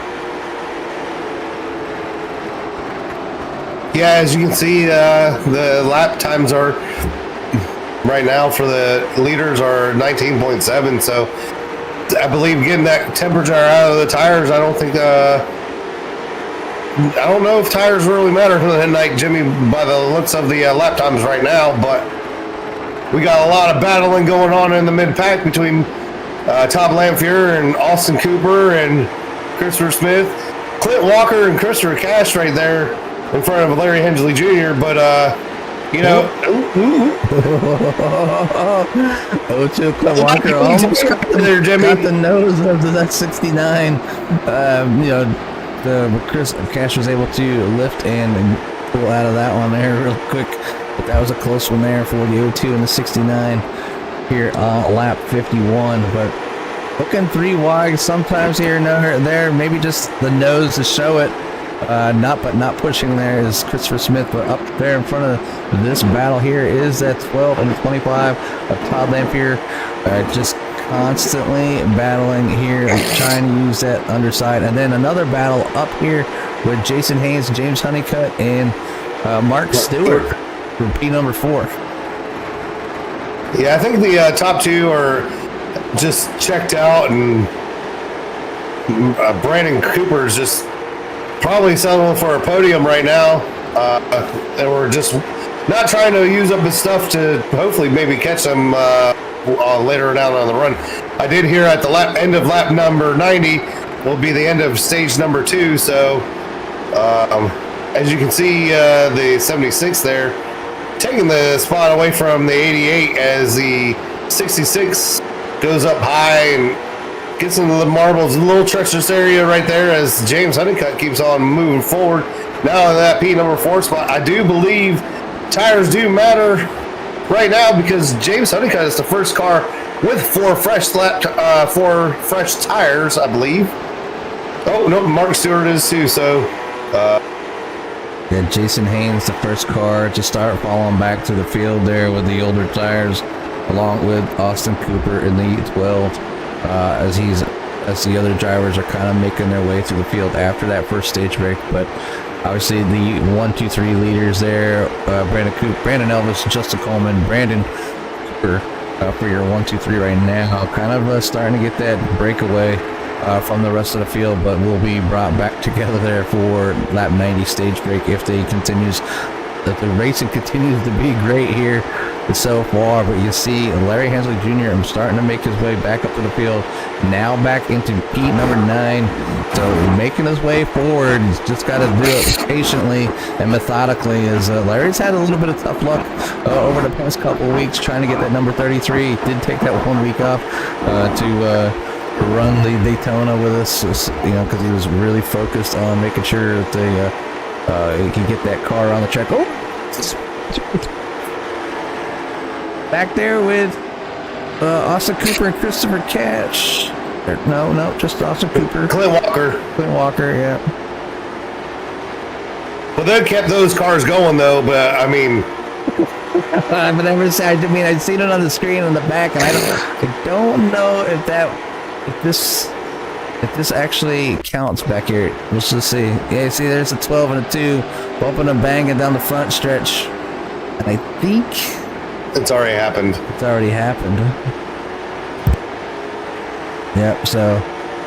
Yeah, as you can see, the lap times are right now for the leaders are 19.7. So I believe getting that temperature out of the tires, I don't think, I don't know if tires really matter tonight, Jimmy, by the looks of the lap times right now. But we got a lot of battling going on in the mid-pack between Todd Lamphere and Austin Cooper and Christopher Smith. Clint Walker and Christopher Cash right there in front of Larry Hensley Jr. But you know, O2 Clint Walker almost got there, Jimmy. Got the nose of that 69. You know, Chris Cash was able to lift and pull out of that one there real quick. But that was a close one there for the O2 and the 69 here on lap 51. But looking 3 wide sometimes here and there, maybe just the nose to show it. Not pushing there is Christopher Smith, but up there in front of this battle here is that 12 and 25 of Todd Lampier, just constantly battling here, trying to use that underside. And then another battle up here with Jason Haynes, James Honeycutt, and Mark Stewart for P number 4. Yeah, I think the top 2 are just checked out, and Brandon Cooper's just probably settling for a podium right now. And we're just not trying to use up his stuff to hopefully maybe catch him later down on the run. I did hear at the end of lap number 90 will be the end of stage number 2. So as you can see, the 76 there taking the spot away from the 88 as the 66 goes up high and gets into the marbles, a little treacherous area right there as James Honeycutt keeps on moving forward. Now in that P number 4 spot, I do believe tires do matter right now because James Honeycutt is the first car with 4 fresh tires, I believe. Oh no, Mark Stewart is too. So yeah, Jason Haynes, the first car to start falling back to the field there with the older tires, along with Austin Cooper in the 12. As the other drivers are kind of making their way through the field after that first stage break. But obviously the 1, 2, 3 leaders there, Brandon Cooper, Brandon Elvis, Justin Coleman, Brandon Cooper for your 1, 2, 3 right now, kind of starting to get that breakaway from the rest of the field, but will be brought back together there for lap 90 stage break if the racing continues to be great here so far. But you see Larry Hensley Jr. starting to make his way back up to the field, now back into P number 9, so making his way forward. He's just got to do it patiently and methodically, as Larry's had a little bit of tough luck over the past couple of weeks trying to get that number 33. He did take that 1 week off to run the Daytona with us, you know, because he was really focused on making sure that he could get that car on the track. Oh, back there with Austin Cooper and Christopher Cash. No, just Austin Cooper. Clint Walker, yeah. Well, they kept those cars going though, but I mean, I'd seen it on the screen in the back, and I don't know if this actually counts back here. Let's just see. Yeah, see, there's a 12 and a 2, bumping and banging down the front stretch, and I think it's already happened. Yep. So,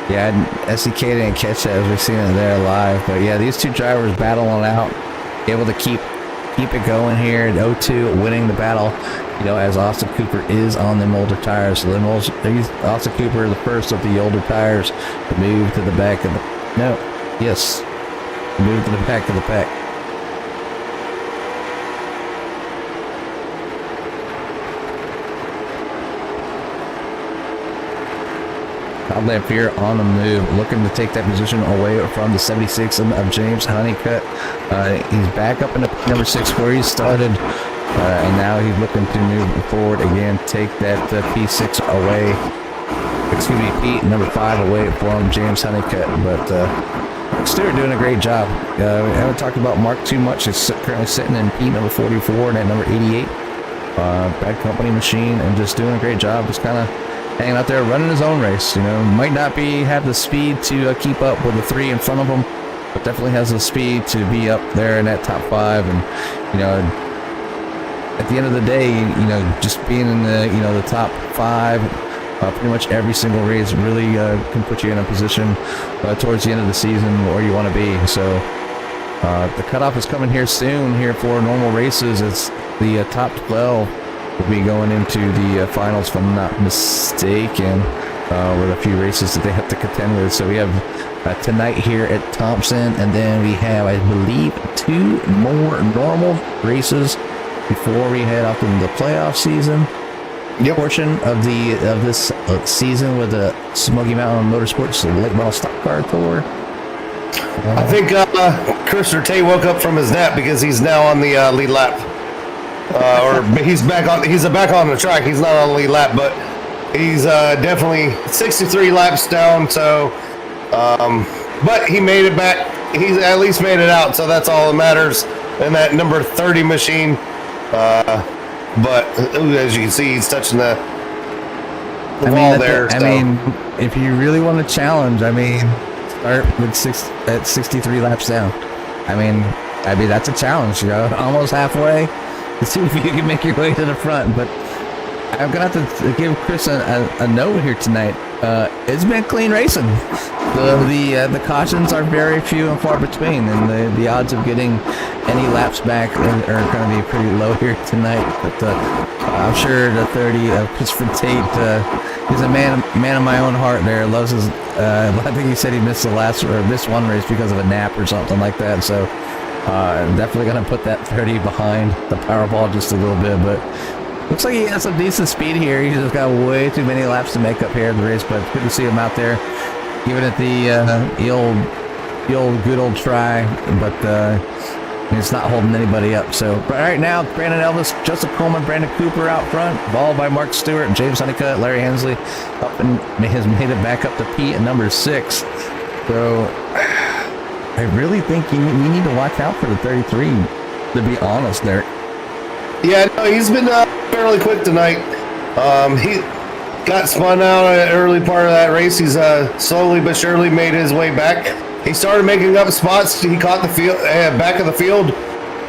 yeah, SEK didn't catch that as we've seen it there live, but yeah, these 2 drivers battling out, able to keep it going here. And O2 winning the battle, you know, as Austin Cooper is on them older tires. So Austin Cooper, the first of the older tires to move to the back of the move to the back of the pack. Todd Lampier on the move, looking to take that position away from the 76 of James Honeycutt. He's back up into number 6 where he started, and now he's looking to move forward again, take that P6 away. Excuse me, P number 5 away from James Honeycutt. But Stewart doing a great job. We haven't talked about Mark too much. He's currently sitting in P number 44 and at number 88. Bad company machine, and just doing a great job. Just kind of hanging out there, running his own race. You know, might not have the speed to keep up with the 3 in front of him, but definitely has the speed to be up there in that top 5. And you know, at the end of the day, you know, just being in the the top 5, pretty much every single race really can put you in a position towards the end of the season where you want to be. So the cutoff is coming here soon here for normal races. It's the top 12 will be going into the finals, if I'm not mistaken, with a few races that they have to contend with. So we have tonight here at Thompson, and then we have, I believe, 2 more normal races before we head up into the playoff season. Portion of this season with the Smoky Mountain Motorsports Late Model Stock Car Tour. I think Christopher Tate woke up from his nap because he's now on the lead lap, or he's back on the track. He's not on the lead lap, but he's definitely 63 laps down. So, but he made it back. He's at least made it out, so that's all that matters. And that number 30 machine. But as you can see, he's touching the wall there. I mean, if you really want to challenge, I mean, start with 63 laps down. I mean that's a challenge, you know, almost halfway to see if you can make your way to the front. But I'm gonna have to give Chris a note here tonight. It's been clean racing. The cautions are very few and far between, and the odds of getting any laps back are going to be pretty low here tonight. But I'm sure the 30 of Christopher Tate, he's a man of my own heart. There, loves his. I think he said he missed missed one race because of a nap or something like that. So definitely going to put that 30 behind the Powerball just a little bit, but. Looks like he has some decent speed here. He's just got way too many laps to make up here in the race, but good to see him out there giving it the old good old try, but it's not holding anybody up. So right now, Brandon Elvis, Joseph Coleman, Brandon Cooper out front, followed by Mark Stewart, James Honeycutt, Larry Hensley up and has made it back up to Pete at number 6. So I really think we need to watch out for the 33, to be honest, Derek. Yeah, no, he's been fairly quick tonight. He got spun out at an early part of that race. He's slowly but surely made his way back. He started making up spots. He caught the field back of the field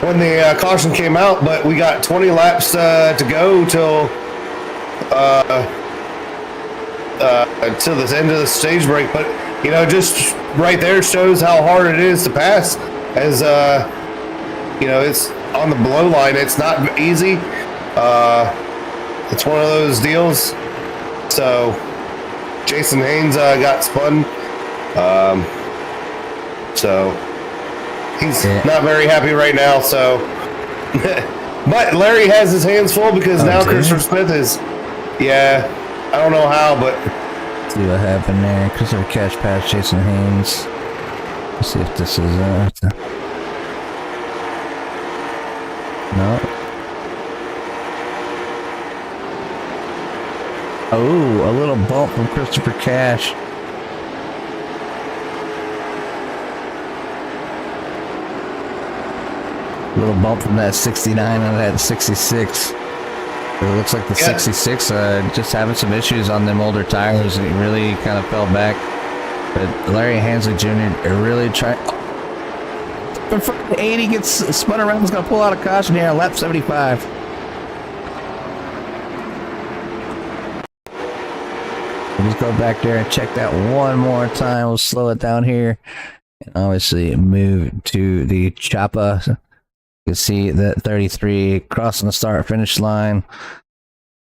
when the caution came out, but we got 20 laps to go till the end of the stage break. But you know, just right there shows how hard it is to pass. As you know, it's on the blow line. It's not easy. It's one of those deals. So Jason Haynes got spun. So he's not very happy right now. So, but Larry has his hands full because now Christopher Smith is. Yeah, I don't know how, but let's see what happened there. Christopher Cash passed Jason Haynes. Let's see if this is no. Oh, a little bump from Christopher Cash. A little bump from that 69 and that 66. It looks like the 66 just having some issues on them older tires. It really kind of fell back. But Larry Hensley Jr. really tried. Before the 80 gets spun around, he's going to pull out a caution here on lap 75. We'll just go back there and check that one more time. We'll slow it down here. And obviously move to the chopper. You can see that 33 crossing the start-finish line.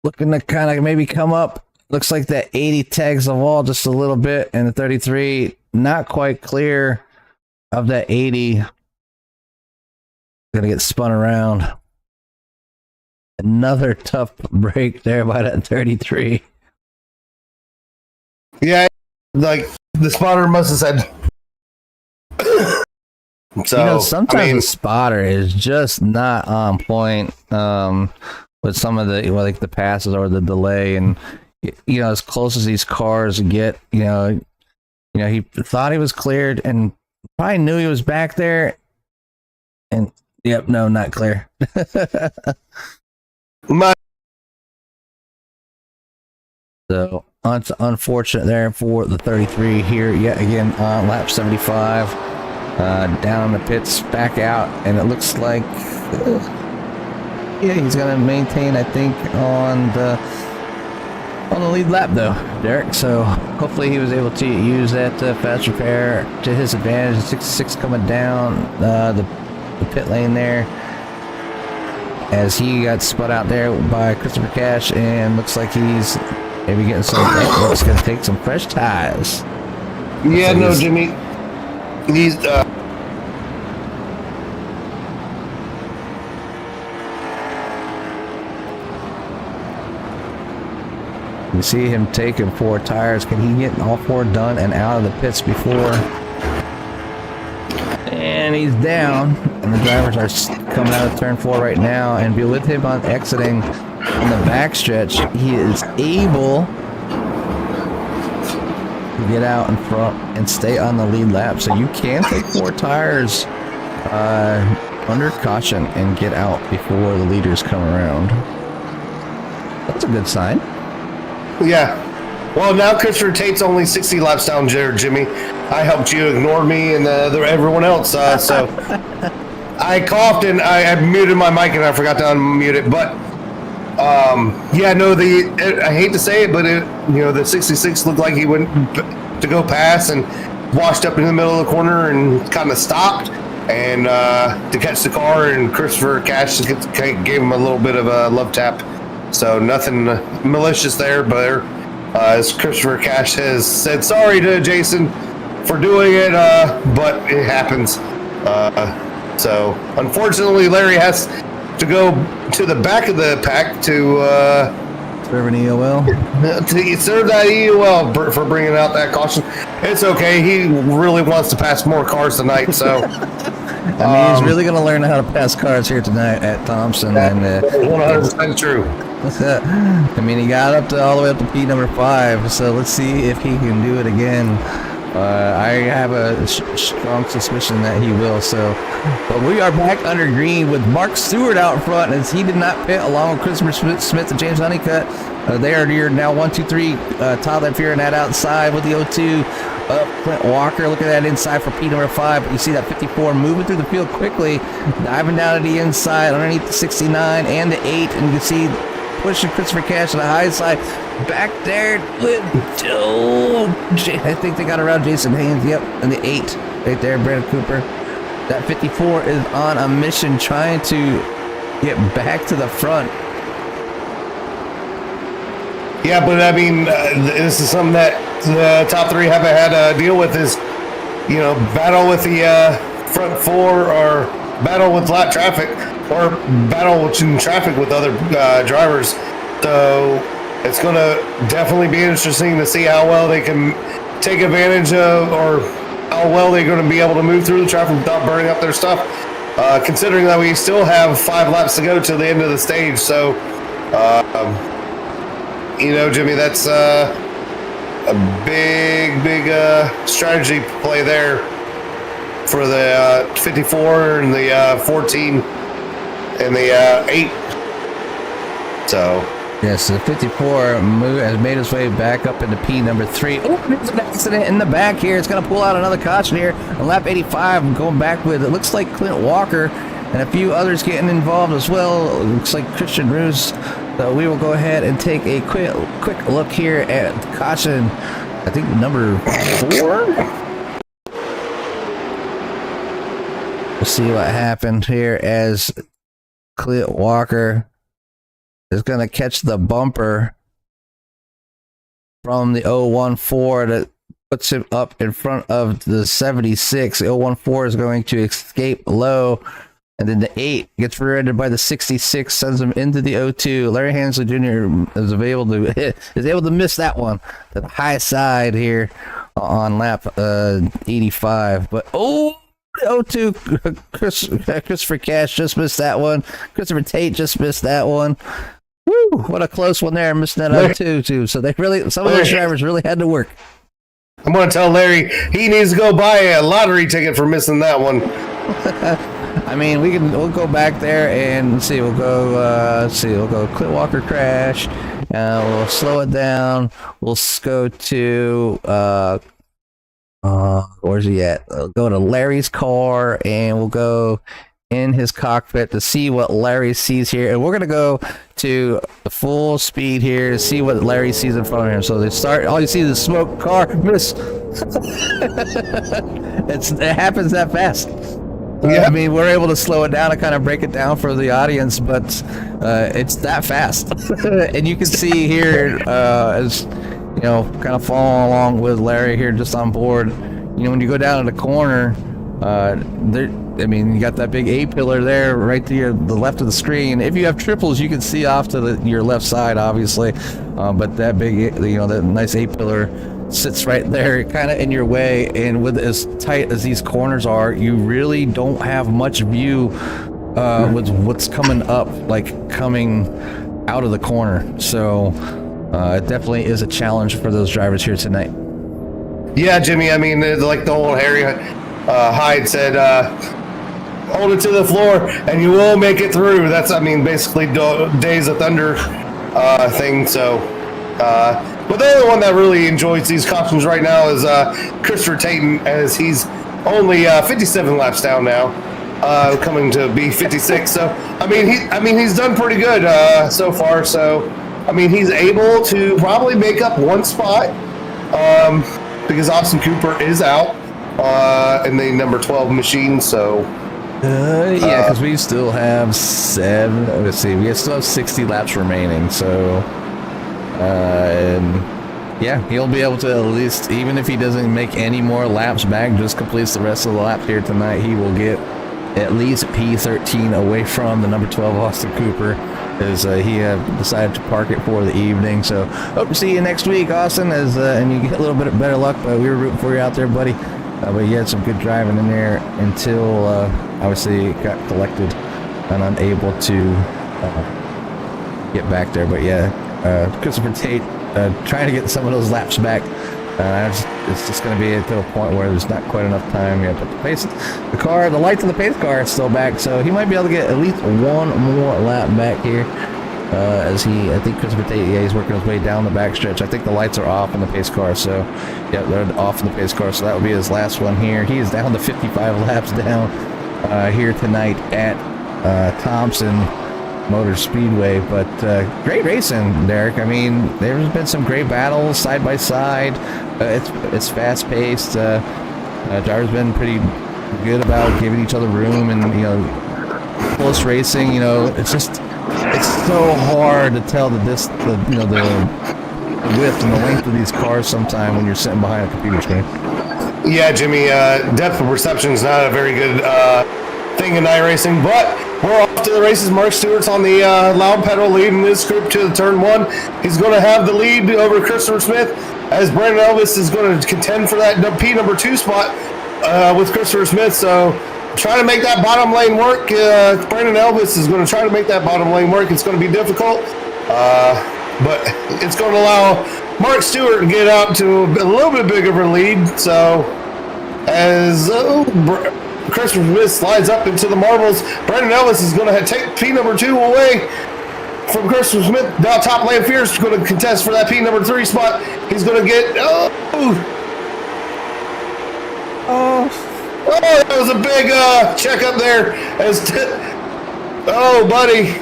Looking to kind of maybe come up. Looks like that 80 tags the wall just a little bit. And the 33 not quite clear of that 80. Gonna get spun around. Another tough break there by that 33. Yeah, like the spotter must have said. So you know, sometimes the spotter is just not on point with some of the like the passes or the delay, and you know, as close as these cars get, you know, he thought he was cleared and probably knew he was back there, and yep, no, not clear. So unfortunate there for the 33 here yet again on lap 75. Down in the pits, back out, and it looks like yeah, he's gonna maintain, I think, on the lead lap though, Derek. So hopefully he was able to use that fast repair to his advantage. 66 coming down the pit lane there as he got spun out there by Christopher Cash, and looks like he's maybe getting some. It's gonna take some fresh tires. Yeah, So no, Jimmy. He's you see him taking 4 tires. Can he get all 4 done and out of the pits before? And he's down. And the drivers are coming out of turn 4 right now. And be with him on exiting on the backstretch. He is able to get out in front and stay on the lead lap. So you can take 4 tires under caution and get out before the leaders come around. That's a good sign. yeah. Well, now Christopher Tate's only 60 laps down there, Jimmy. I helped you ignore me and everyone else. So I coughed and I muted my mic and I forgot to unmute it. But yeah, no, I hate to say it, but the 66 looked like he went to go past and washed up in the middle of the corner and kind of stopped and to catch the car, and Christopher Cash gave him a little bit of a love tap. So nothing malicious there, but as Christopher Cash has said, sorry to Jason for doing it, but it happens. So unfortunately, Larry has to go to the back of the pack to serve an EOL. To serve that EOL for bringing out that caution. It's okay. He really wants to pass more cars tonight, so. I mean, he's really going to learn how to pass cars here tonight at Thompson. And 100% true. I mean, he got up to all the way up to P number 5, so let's see if he can do it again. I have a strong suspicion that he will. So, but we are back under green with Mark Stewart out front, as he did not pit, along with Christopher Smith and James Honeycutt. They are here now 1, 2, 3. Todd Lampier and that outside with the O2. Clint Walker, look at that inside for P number 5. But you see that 54 moving through the field quickly, diving down to the inside underneath the 69 and the 8, and you can see pushing Christopher Cash to the high side. Back there with I think they got around Jason Haynes. Yep, and the 8 right there, Brandon Cooper. That 54 is on a mission trying to get back to the front. Yeah, but I mean, this is something that the top 3 haven't had to deal with, is, battle with the front 4, or battle with lap traffic, or battle in traffic with other drivers. So it's going to definitely be interesting to see how well they can take advantage of, or how well they're going to be able to move through the traffic without burning up their stuff, considering that we still have 5 laps to go to the end of the stage. So, Jimmy, that's a big strategy play there for the 54 and the 14 and the 8. So. Yes, the 54 has made its way back up into P number 3. Oh, there's an accident in the back here. It's going to pull out another caution here on lap 85. Going back with, it looks like Clint Walker and a few others getting involved as well. It looks like Christian Roos. So we will go ahead and take a quick look here at caution, I think number 4. We'll see what happened here as Clint Walker is going to catch the bumper from the 014 that puts him up in front of the 76. The 014 is going to escape low, and then the 8 gets rear-ended by the 66, sends him into the 02. Larry Hansley Jr. is able to miss that one to the high side here on lap 85. But the 02, Christopher Cash just missed that one. Christopher Tate just missed that one. Woo! What a close one there, missing that 02 too. So some of those drivers really had to work. I'm going to tell Larry he needs to go buy a lottery ticket for missing that one. I mean, we'll go back there and see. We'll go Clint Walker crash. We'll slow it down. We'll go to where's he at? We'll go to Larry's car and we'll go in his cockpit to see what Larry sees here. And we're gonna go to the full speed here to see what Larry sees in front of him. So they start, all you see is the smoke, car, miss. It happens that fast. Yeah. I mean, we're able to slow it down and kind of break it down for the audience, but it's that fast. And you can see here as you know, kind of following along with Larry here just on board. You know, when you go down to the corner, there, I mean, you got that big A-pillar there right to the left of the screen. If you have triples, you can see off to your left side, obviously. But that big, you know, that nice A-pillar sits right there, kind of in your way. And with as tight as these corners are, you really don't have much view with what's coming up, like coming out of the corner. So it definitely is a challenge for those drivers here tonight. Yeah, Jimmy, I mean, like the old Harry Hyde said, hold it to the floor and you will make it through. That's, I mean, basically Days of Thunder thing. So, but the other one that really enjoys these cautions right now is Christopher Tatum, as he's only 57 laps down now, coming to be 56. So, I mean, he's done pretty good so far. So, I mean, he's able to probably make up one spot because Austin Cooper is out in the number 12 machine. So, yeah, because we still have let's see, we still have 60 laps remaining. So, and yeah, he'll be able to at least, even if he doesn't make any more laps back, just completes the rest of the laps here tonight, he will get at least P13 away from the number 12 Austin Cooper, as he decided to park it for the evening. So hope to see you next week, Austin, as and you get a little bit of better luck. But we were rooting for you out there, buddy. But you had some good driving in there until obviously it got collected and unable to get back there. But yeah, Christopher Tate trying to get some of those laps back. It's just going to be to a point where there's not quite enough time yet. But the lights of the pace car are still back, so he might be able to get at least one more lap back here. I think Christopher Tate, yeah, he's working his way down the backstretch. I think the lights are off in the pace car, so yeah, they're off in the pace car. So that will be his last one here. He is down to 55 laps down here tonight at Thompson Motor Speedway. But great racing, Derek. I mean, there's been some great battles side by side. It's fast paced. Drivers been pretty good about giving each other room, and you know, close racing. You know, it's so hard to tell the width and the length of these cars sometime when you're sitting behind a computer screen. Yeah, Jimmy, depth of perception is not a very good thing in night racing, but we're off to the races. Mark Stewart's on the loud pedal leading this group to the turn one. He's going to have the lead over Christopher Smith, as Brandon Elvis is going to contend for that P number 2 spot with Christopher Smith. So trying to make that bottom lane work. Brandon Elvis is going to try to make that bottom lane work. It's going to be difficult, but it's going to allow Mark Stewart to get out to a little bit bigger of a lead. So as Christopher Smith slides up into the marbles, Brandon Elvis is going to take P number 2 away from Christopher Smith. Now Top Lane Fierce is going to contest for that P number 3 spot. He's going to get that was a big checkup there. Buddy.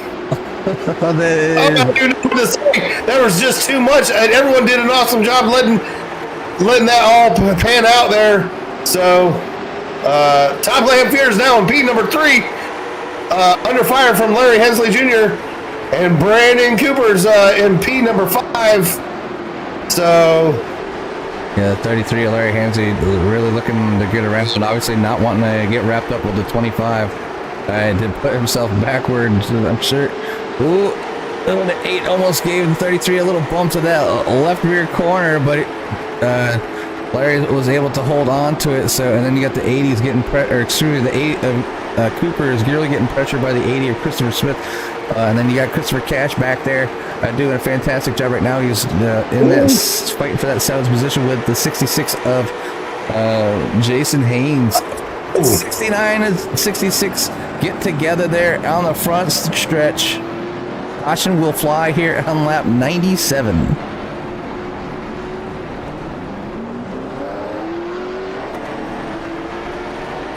That was just too much. And everyone did an awesome job letting that all pan out there. So Top Lane Fears now in P number 3, under fire from Larry Hensley Jr. and Brandon Cooper's in P number 5. So yeah, 33 of Larry Hensley really looking to get around, but obviously not wanting to get wrapped up with the 25. Did put himself backwards, I'm sure. Ooh, the 8 almost gave the 33 a little bump to that left rear corner, but Larry was able to hold on to it. So, and then you got the 80s getting the 8 of Cooper is really getting pressured by the 80 of Christopher Smith. And then you got Christopher Cash back there doing a fantastic job right now. He's in that fighting for that 7th position with the 66 of Jason Haynes. 69 and 66 get together there on the front stretch. Caution will fly here on lap 97.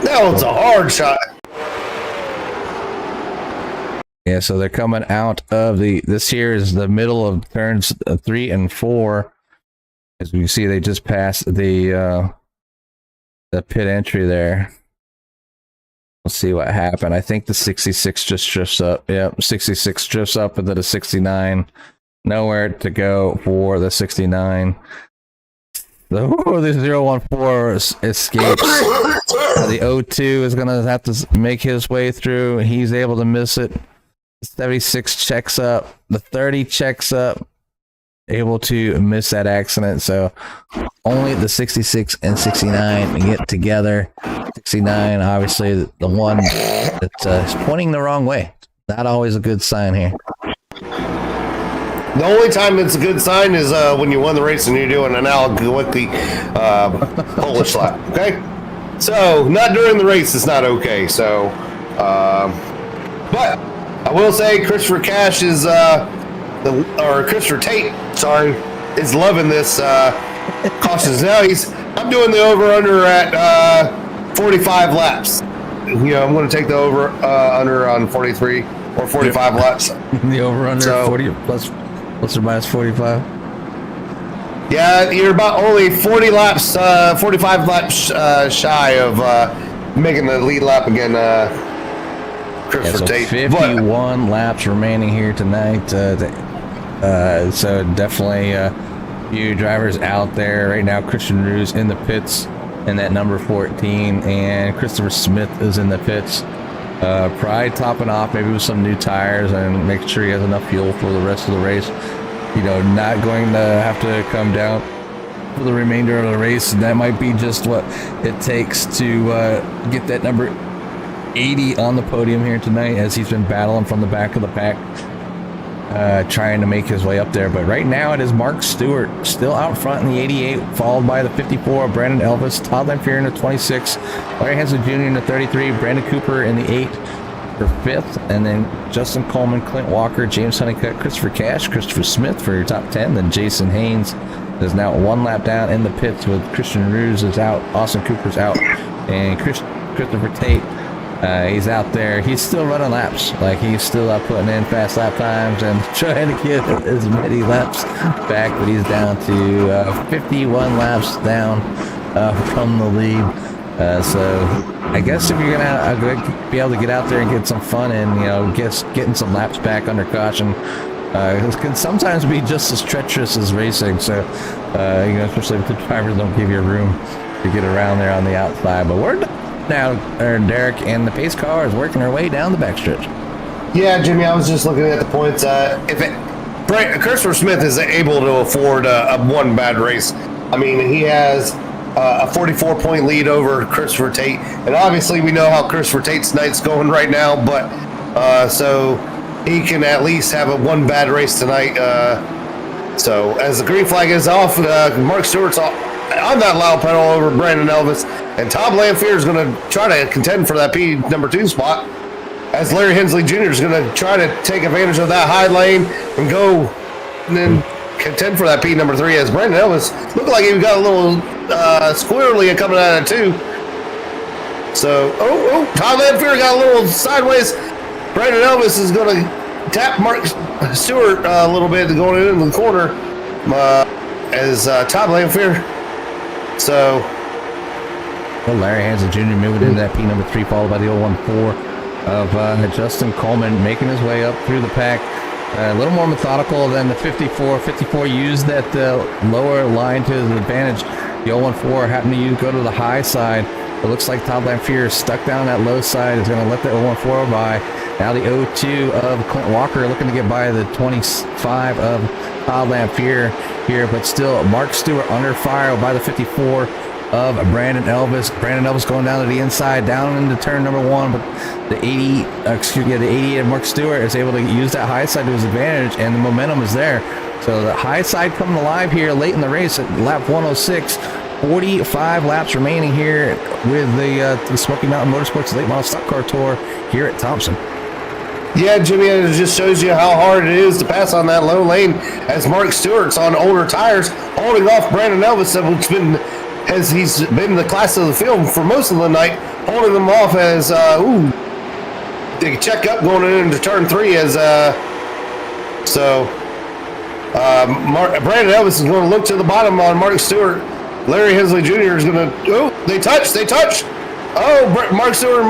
That was a hard shot. Yeah, so they're coming out of this here is the middle of turns 3 and 4. As we see, they just passed the pit entry there. Let's see what happened. I think the 66 just drifts up. Yep, 66 drifts up into the 69. Nowhere to go for the 69. The 014 escapes. The 02 is going to have to make his way through. He's able to miss it. 76 checks up. The 30 checks up. Able to miss that accident. So only the 66 and 69 get together. 69, obviously, the one that's pointing the wrong way. Not always a good sign here. The only time it's a good sign is when you won the race and you're doing an allegorically Polish lap. Okay, so not during the race, it's not okay. So, but I will say Christopher Cash is Christopher Tate, sorry, is loving this cautions. Now I'm doing the over under at 45 laps. You know, I'm going to take the over under on 43 or 45 laps. The over under 40 plus or minus 45. Yeah, you're about only 40 laps, 45 laps shy of making the lead lap again. Christopher Tate. 51 laps remaining here tonight. So definitely few drivers out there right now. Christian Ruse in the pits in that number 14, and Christopher Smith is in the pits. Probably topping off maybe with some new tires and making sure he has enough fuel for the rest of the race. You know, not going to have to come down for the remainder of the race. And that might be just what it takes to get that number 80 on the podium here tonight, as he's been battling from the back of the pack, trying to make his way up there. But right now it is Mark Stewart still out front in the 88, followed by the 54, Brandon Elvis, Todd Lamphere in the 26, Larry Hensley Jr. in the 33, Brandon Cooper in the 8 for 5th, and then Justin Coleman, Clint Walker, James Honeycutt, Christopher Cash, Christopher Smith for your top 10. Then Jason Haynes is now one lap down in the pits with Christian Ruse is out, Austin Cooper's out, and Christopher Tate, he's out there. He's still running laps. Like, he's still putting in fast lap times and trying to get as many laps back, but he's down to 51 laps down from the lead. So I guess if you're gonna be able to get out there and get some fun and, you know, getting some laps back under caution, it can sometimes be just as treacherous as racing. So you know, especially if the drivers don't give you room to get around there on the outside. But we're now, Derek, and the pace car is working her way down the backstretch. Yeah, Jimmy, I was just looking at the points. Christopher Smith is able to afford a one bad race. I mean, he has a 44-point lead over Christopher Tate, and obviously we know how Christopher Tate's night's going right now, but so he can at least have a one bad race tonight. So as the green flag is off, Mark Stewart's on that loud pedal over Brandon Elvis, and Tom Lamphere is going to try to contend for that number 2 spot, as Larry Hensley Jr. is going to try to take advantage of that high lane and go and then contend for that number 3, as Brandon Elvis looked like he got a little squirrely coming out of 2. So, Tom Lamphere got a little sideways. Brandon Elvis is going to tap Mark Stewart a little bit going into the corner as Tom Lamphere. So, Larry Hansen Jr. moving into that number 3, followed by the 014 of Justin Coleman, making his way up through the pack. A little more methodical than the 54. 54 used that lower line to his advantage. The 014 happened to go to the high side. It looks like Todd Lamphere is stuck down that low side. Is going to let the 014 by. Now the 02 of Clint Walker looking to get by the 25 of Todd Lamphere here, but still Mark Stewart under fire by the 54 of Brandon Elvis. Brandon Elvis going down to the inside, down into turn number 1, but the 88 of Mark Stewart is able to use that high side to his advantage, and the momentum is there. So the high side coming alive here late in the race at lap 106. 45 laps remaining here with the Smoky Mountain Motorsports Late Model Stock Car Tour here at Thompson. Yeah, Jimmy, it just shows you how hard it is to pass on that low lane, as Mark Stewart's on older tires, holding off Brandon Elvis, as he's been the class of the field for most of the night, holding them off as they check up going into turn 3 as Brandon Elvis is going to look to the bottom on Mark Stewart. Larry Hensley Jr. is going to they touch. Mark Stewart.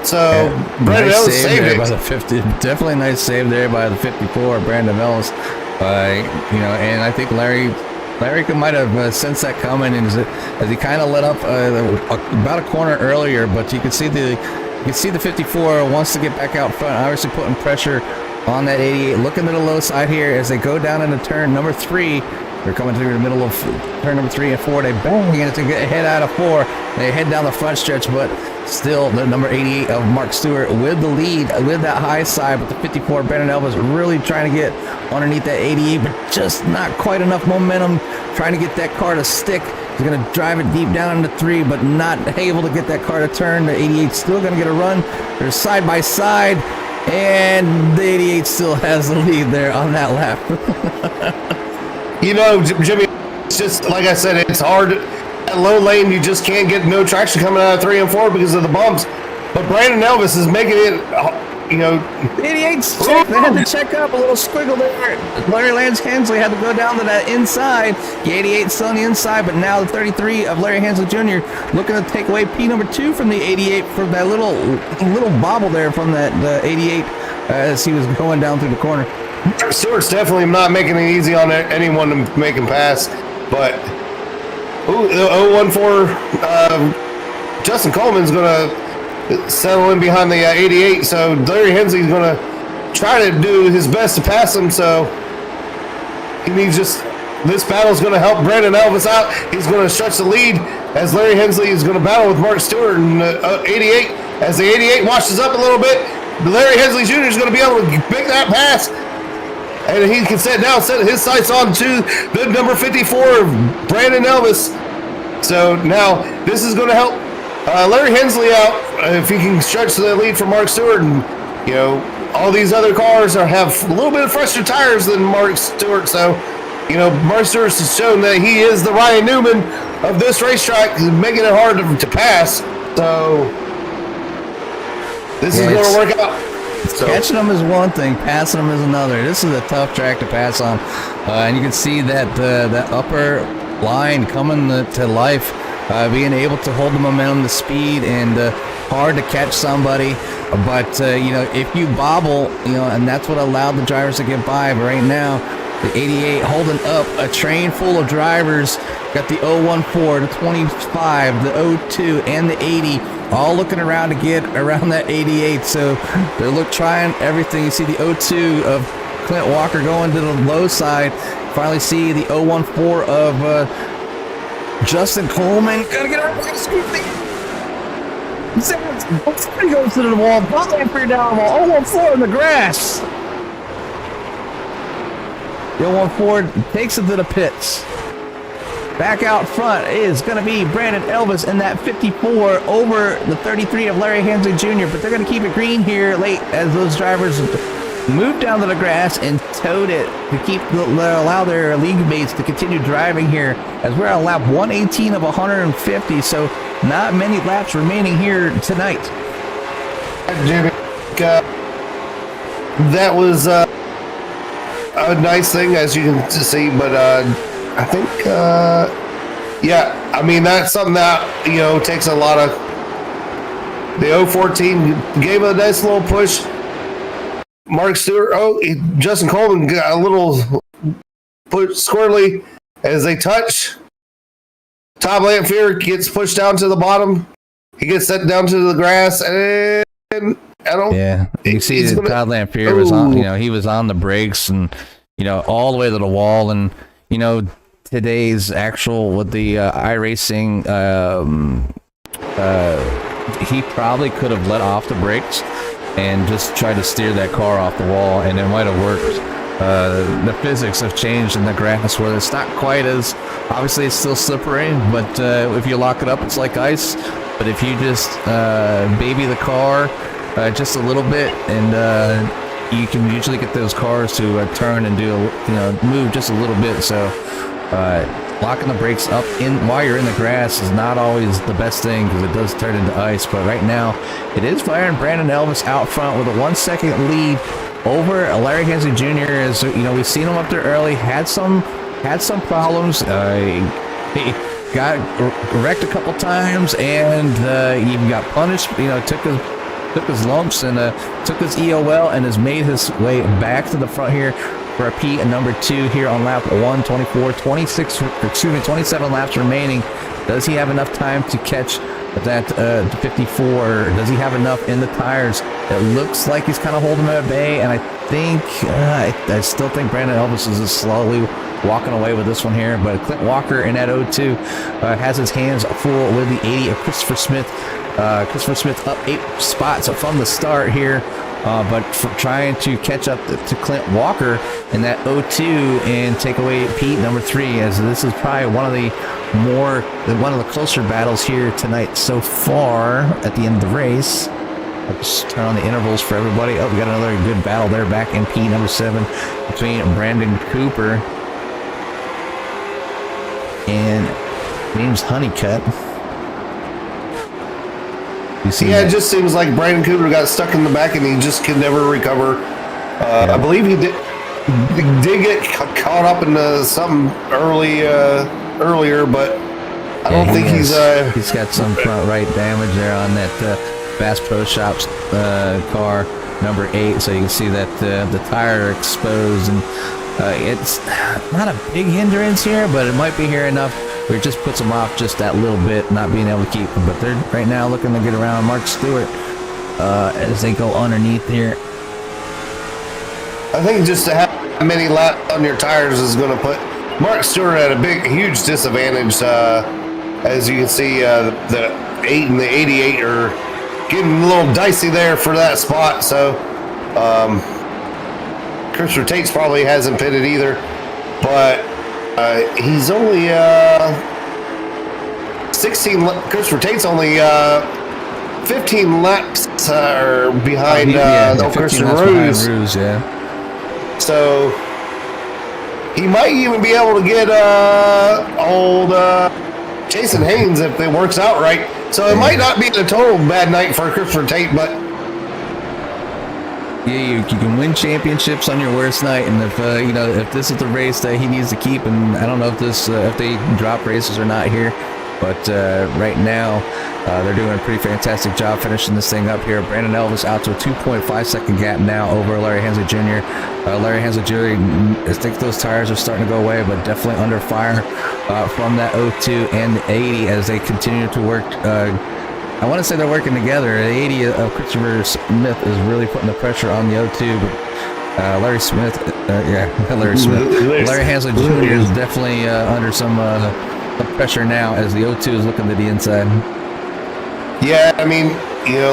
So Brandon nice Ellis save saved there it. by the 50. Definitely a nice save there by the 54, Brandon Ellis. You know, and I think Larry might have sensed that coming, and as he kind of let up about a corner earlier, but you can see the 54 wants to get back out front, obviously putting pressure on that 88. Looking to the low side here as they go down into turn number 3. They're coming through the middle of turn number 3 and 4. They bang and to get head out of 4. They head down the front stretch, but still the number 88 of Mark Stewart with the lead with that high side. But the 54 Brandon Elvis really trying to get underneath that 88, but just not quite enough momentum. Trying to get that car to stick. He's going to drive it deep down into 3, but not able to get that car to turn. The 88 still going to get a run. They're side by side, and the 88 still has the lead there on that lap. You know, Jimmy, it's just like I said, it's hard. At low lane, you just can't get no traction coming out of 3 and 4 because of the bumps. But Brandon Elvis is making it, you know. 88's check. They had to check up a little squiggle there. Larry Lance Hensley had to go down to that inside. The 88 still on the inside, but now the 33 of Larry Hensley Jr. looking to take away P number 2 from the 88 for that little bobble there from that 88 as he was going down through the corner. Stewart's definitely not making it easy on anyone to make him pass, but the 014 Justin Coleman's going to settle in behind the 88, so Larry Hensley's going to try to do his best to pass him, so he needs this battle's going to help Brandon Elvis out. He's going to stretch the lead as Larry Hensley is going to battle with Mark Stewart and 88. As the 88 washes up a little bit, Larry Hensley Jr. is going to be able to make that pass. And he can set his sights on to the number 54, Brandon Elvis. So now this is going to help Larry Hensley out if he can stretch the lead from Mark Stewart. And, you know, all these other cars have a little bit of fresher tires than Mark Stewart. So, you know, Mark Stewart has shown that he is the Ryan Newman of this racetrack, making it hard to pass. So this is going to work out. So. Catching them is one thing, passing them is another. This is a tough track to pass on, and you can see that that upper line coming to life, being able to hold the momentum, the speed, and hard to catch somebody. But you know, if you bobble, you know, and that's what allowed the drivers to get by. But right now, the 88 holding up a train full of drivers. Got the 014, the 25, the 02, and the 80. All looking around to get around that 88, so they're trying everything. You see the 02 of Clint Walker going to the low side. Finally see the 014 of Justin Coleman. Gotta get out of the scrutiny. Somebody goes to the wall. Butler for down the wall. 014 in the grass. The 014 takes it to the pits. Back out front is going to be Brandon Elvis in that 54 over the 33 of Larry Hensley Jr., but they're going to keep it green here late as those drivers move down to the grass and toed it to allow their league mates to continue driving here as we're on lap 118 of 150, so not many laps remaining here tonight. Jimmy, that was a nice thing, as you can see, but I think, yeah, I mean, that's something that, you know, takes a lot of. The 014 gave a nice little push. Mark Stewart, Justin Coleman got a little push squirrely as they touch. Todd Lamphere gets pushed down to the bottom. He gets set down to the grass, and I don't. Yeah, you see that Todd Lamphere was on. You know, he was on the brakes, and you know, all the way to the wall, and you know. Today's actual with the iRacing, he probably could have let off the brakes and just tried to steer that car off the wall, and it might have worked. The physics have changed in the grass where it's not quite as, obviously it's still slippery, but if you lock it up, it's like ice. But if you just baby the car just a little bit, and you can usually get those cars to turn and do, move just a little bit. So. Locking the brakes up while you're in the grass is not always the best thing because it does turn into ice. But right now, it is firing Brandon Elvis out front with a 1 second lead over Larry Hensley Jr. As you know, we've seen him up there early. Had some problems. He got wrecked a couple times and even got punished. You know, took took his lumps and took his EOL and has made his way back to the front here for a P number 2 here on lap 124. 27 laps remaining. Does he have enough time to catch that 54? Does he have enough in the tires? It looks like he's kind of holding him at bay, and I think I still think Brandon Elvis is slowly walking away with this one here. But Clint Walker in that 02 has his hands full with the 80 of Christopher Smith. Christopher Smith up 8 spots from the start here, but for trying to catch up to Clint Walker in that 02 and take away Pete number 3, as this is probably one of the closer battles here tonight so far at the end of the race. I'll just turn on the intervals for everybody. Oh, we got another good battle there back in P number 7 between Brandon Cooper and James Honeycutt. Yeah, it just seems like Brandon Cooper got stuck in the back and he just could never recover. I believe he did get caught up in something earlier, but I don't think he's got some front right damage there on that Bass Pro Shops car number 8. So you can see that the tire exposed, and it's not a big hindrance here, but it might be here enough where it just puts them off just that little bit, not being able to keep them. But they're right now looking to get around Mark Stewart as they go underneath here. I think just to have many laps on your tires is going to put Mark Stewart at a huge disadvantage. As you can see, the 8 and the 88 are getting a little dicey there for that spot. So Christopher Tate's probably hasn't pitted either, but he's only 16. Christopher Tate's only 15 laps behind Christian Ruse. Yeah. So he might even be able to get old Jason Haynes if it works out right. So it might not be a total bad night for Christopher Tate, but yeah, you can win championships on your worst night, and if if this is the race that he needs to keep, and I don't know if if they drop races or not here, but right now they're doing a pretty fantastic job finishing this thing up here. Brandon Elvis out to a 2.5 second gap now over Larry Hensley Jr. Larry Hensley Jr., I think those tires are starting to go away, but definitely under fire from that 02 and the 80 as they continue to work. I want to say they're working together. The 80 of Christopher Smith is really putting the pressure on the 02, but Larry Hensley Jr. is definitely under some pressure now as the 02 is looking to the inside. Yeah, I mean,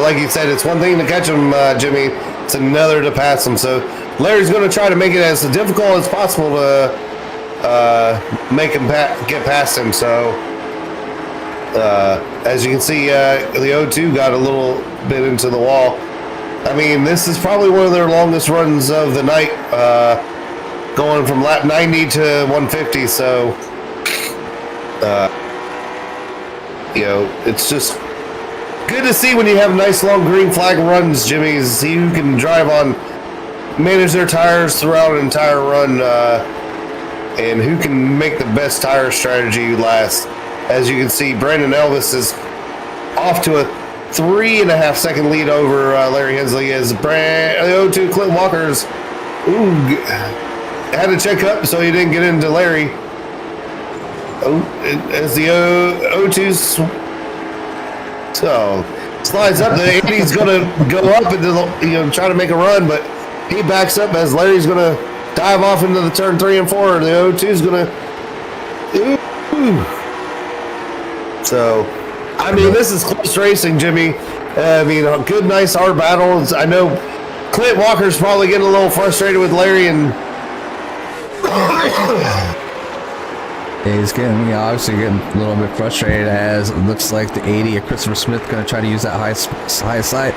like you said, it's one thing to catch him, Jimmy. It's another to pass him. So Larry's going to try to make it as difficult as possible to make him get past him. So as you can see, the 02 got a little bit into the wall. I mean, this is probably one of their longest runs of the night, going from lap 90 to 150. So, it's just good to see when you have nice long green flag runs, Jimmy. See who can manage their tires throughout an entire run, and who can make the best tire strategy last. As you can see, Brandon Elvis is off to a 3.5 second lead over Larry Hensley as the 02 Clint Walker's had to check up so he didn't get into Larry. As the 02 slides up, the 80's going to go up and try to make a run, but he backs up as Larry's going to dive off into the turn 3 and 4. The 02's going to. So, I mean, this is close racing, Jimmy. I mean, a good, nice, hard battle. I know Clint Walker's probably getting a little frustrated with Larry, and he's obviously getting a little bit frustrated as it looks like the 80 of Christopher Smith going to try to use that high side.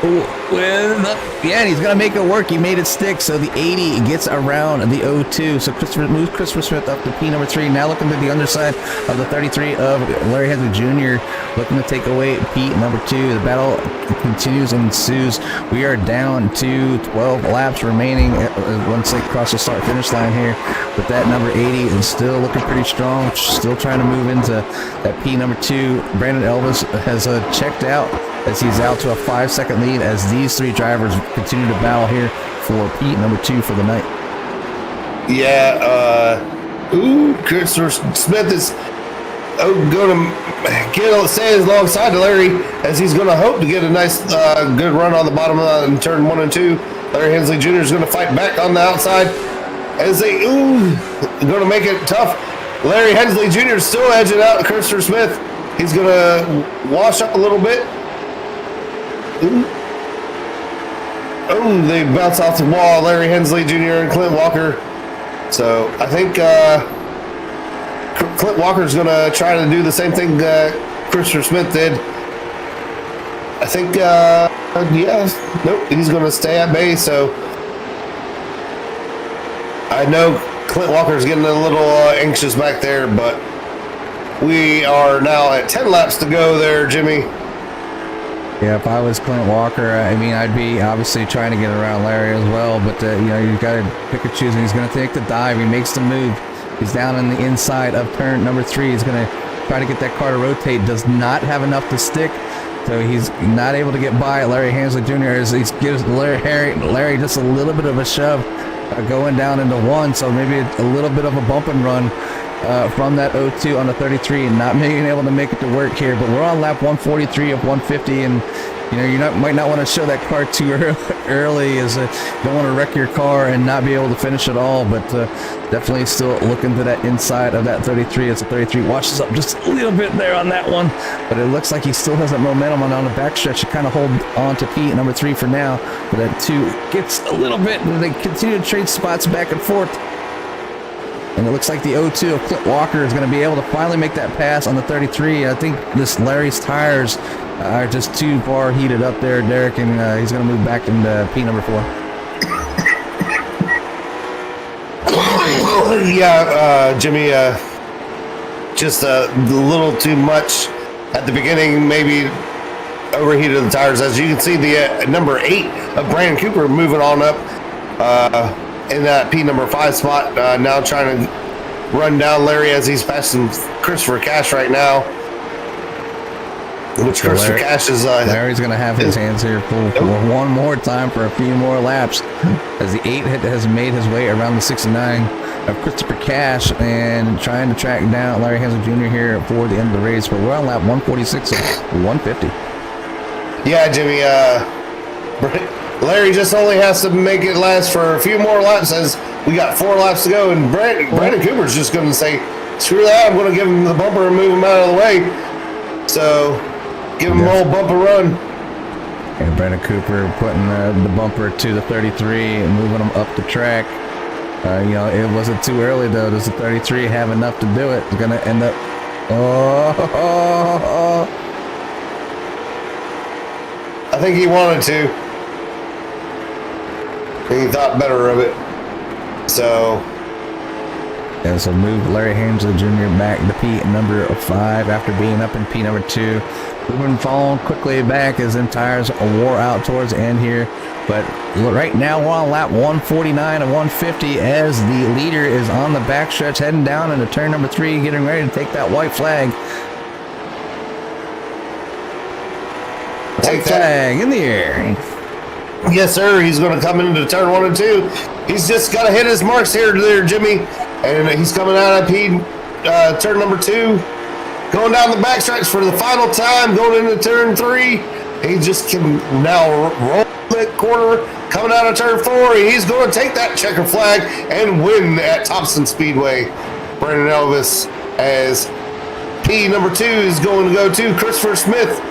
Yeah, and he's going to make it work. He made it stick, so the 80 gets around the 02. So moves Christopher Smith up to P number 3. Now looking to the underside of the 33 of Larry Hensley Jr. Looking to take away P number 2. The battle continues and ensues. We are down to 12 laps remaining once they cross the start-finish line here. But that number 80 is still looking pretty strong. Still trying to move into that P number 2. Brandon Elvis has checked out as he's out to a 5-second lead as these three drivers continue to battle here for Pete number 2 for the night. Yeah, Christopher Smith is going to stay alongside Larry as he's going to hope to get a nice, good run on the bottom in turn 1 and 2. Larry Hensley Jr. is going to fight back on the outside as they, going to make it tough. Larry Hensley Jr. is still edging out Christopher Smith. He's going to wash up a little bit. They bounce off the wall, Larry Hensley Jr. and Clint Walker. So I think Clint Walker's going to try to do the same thing Christopher Smith did. I think, nope, he's going to stay at bay. So I know Clint Walker's getting a little anxious back there, but we are now at 10 laps to go there, Jimmy. Yeah, if I was Clint Walker, I mean, I'd be obviously trying to get around Larry as well, but, you've got to pick and choose, and he's going to take the dive. He makes the move. He's down on the inside of turn number 3. He's going to try to get that car to rotate. Does not have enough to stick, so he's not able to get by Larry Hensley Jr. as he gives Larry just a little bit of a shove going down into 1, so maybe a little bit of a bump and run from that 02 on the 33 and not being able to make it to work here. But we're on lap 143 of 150, and might not want to show that car too early, as you don't want to wreck your car and not be able to finish at all. But definitely still looking to that inside of that 33 as the 33 washes up just a little bit there on that one, but it looks like he still has that momentum on the backstretch to kind of hold on to Pete number 3 for now. But that 2 gets a little bit, and they continue to trade spots back and forth. And it looks like the 02 of Clint Walker is going to be able to finally make that pass on the 33. I think this Larry's tires are just too far heated up there, Derek, and he's going to move back into P number 4. Yeah, Jimmy, just a little too much at the beginning, maybe overheated the tires. As you can see, the number 8 of Brandon Cooper moving on up in that P number 5 spot, now trying to run down Larry as he's passing Christopher Cash right now. Which so Christopher Cash is... Larry's going to have his hands here full for one more time for a few more laps as the 8 has made his way around the 69 of Christopher Cash and trying to track down Larry Hensley Jr. here for the end of the race. But we're on lap 146 of 150. Yeah, Jimmy, Larry just only has to make it last for a few more laps as we got 4 laps to go, and Brandon Cooper's just going to say, screw that, I'm going to give him the bumper and move him out of the way. So, give him an old bumper run. And Brandon Cooper putting the bumper to the 33 and moving him up the track. It wasn't too early, though. Does the 33 have enough to do it? It's going to end up... I think he wanted to. He thought better of it. So move Larry Hensley Jr. back to P number 5 after being up in P number 2. Moving falling quickly back as them tires wore out towards the end here. But right now we're on lap 149 of 150 as the leader is on the backstretch heading down into turn number 3, getting ready to take that white flag. White flag in the air. Yes, sir. He's going to come into turn 1 and 2. He's just got to hit his marks here, Jimmy. And he's coming out of turn number 2. Going down the backstretch for the final time, going into turn 3. He just can now roll that corner, coming out of turn 4. He's going to take that checker flag and win at Thompson Speedway. Brandon Elvis as P number 2 is going to go to Christopher Smith.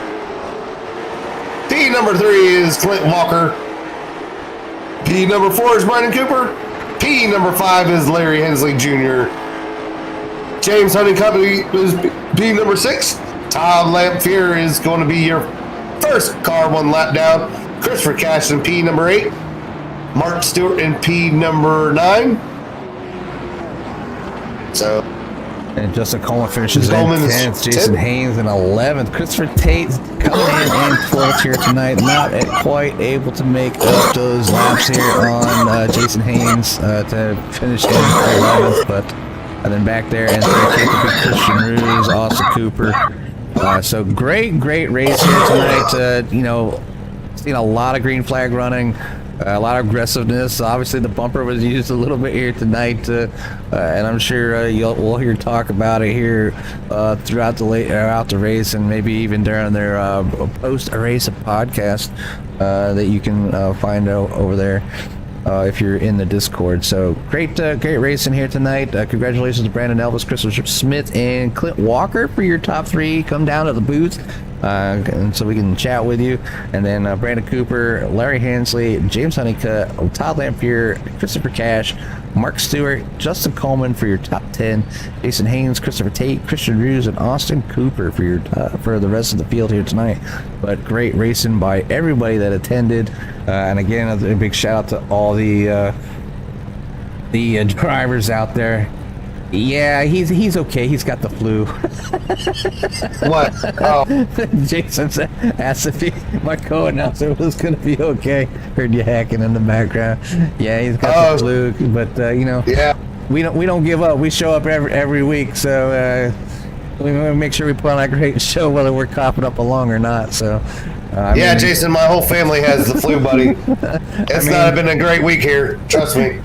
P number 3 is Clint Walker. P number 4 is Brandon Cooper. P number 5 is Larry Hensley Jr. James Hunting Company is P number 6. Tom Lamphere is going to be your first car 1 lap down. Christopher Cash in P number 8. Mark Stewart in P number 9. So... And Justin Coleman finishes in 10th. Jason Haynes in 11th. Christopher Tate coming in 12th here tonight. Not quite able to make up those laps here on Jason Haynes to finish in 11th. But and then back there and 13th will be Christian Ruse, Austin Cooper. So great race here tonight. Seen a lot of green flag running, a lot of aggressiveness. Obviously, the bumper was used a little bit here tonight, and I'm sure we'll hear talk about it here throughout the race, and maybe even during their post-race podcast that you can find over there if you're in the Discord. So great racing here tonight. Congratulations to Brandon Elvis, Christopher Smith, and Clint Walker for your top 3. Come down to the booth. And so we can chat with you. And then Brandon Cooper, Larry Hansley, James Honeycutt, Todd Lampier, Christopher Cash, Mark Stewart, Justin Coleman for your top 10, Jason Haynes, Christopher Tate, Christian Ruse, and Austin Cooper for your for the rest of the field here tonight. But great racing by everybody that attended. And again, a big shout out to all the drivers out there. Yeah, he's okay. He's got the flu. What? Oh. Jason asked if my co-announcer was going to be okay. Heard you hacking in the background. Yeah, he's got the flu, but yeah, we don't give up. We show up every week, so we want to make sure we put on a great show, whether we're coughing up along or not. So. Jason, my whole family has the flu, buddy. It's not been a great week here. Trust me.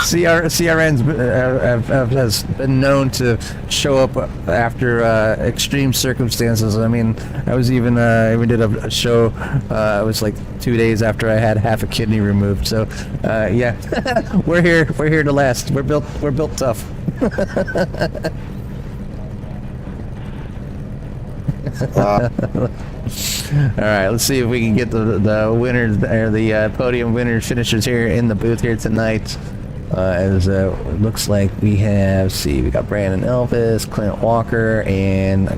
CRN's has been known to show up after extreme circumstances. I mean, I was even we did a show. It was like 2 days after I had half a kidney removed. So, yeah, we're here to last. We're built tough. All right, let's see if we can get the winners or the podium winners, finishers here in the booth here tonight. As it looks like we have, we got Brandon Elvis, Clint Walker, and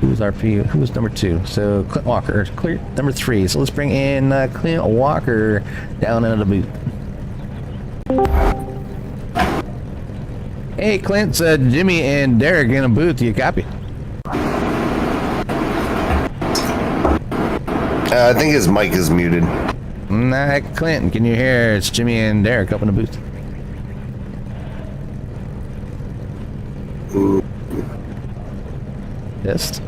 who's number 2? So Clint Walker, clear number 3. So let's bring in Clint Walker down into the booth. Hey, Clint, Jimmy and Derek in a booth. You copy? I think his mic is muted. Nah, Clint, can you hear? It's Jimmy and Derek up in the booth. Test.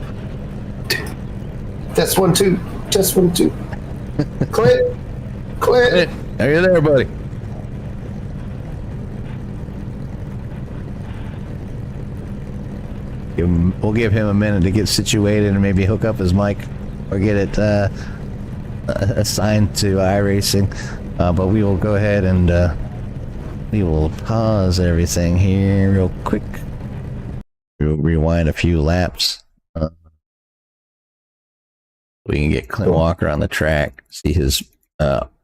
Test 1 2. Test 1 2. Clint. Are you there, buddy? We'll give him a minute to get situated and maybe hook up his mic or get it assigned to iRacing. But we will go ahead and we will pause everything here real quick. We'll rewind a few laps. We can get Clint Walker on the track, see his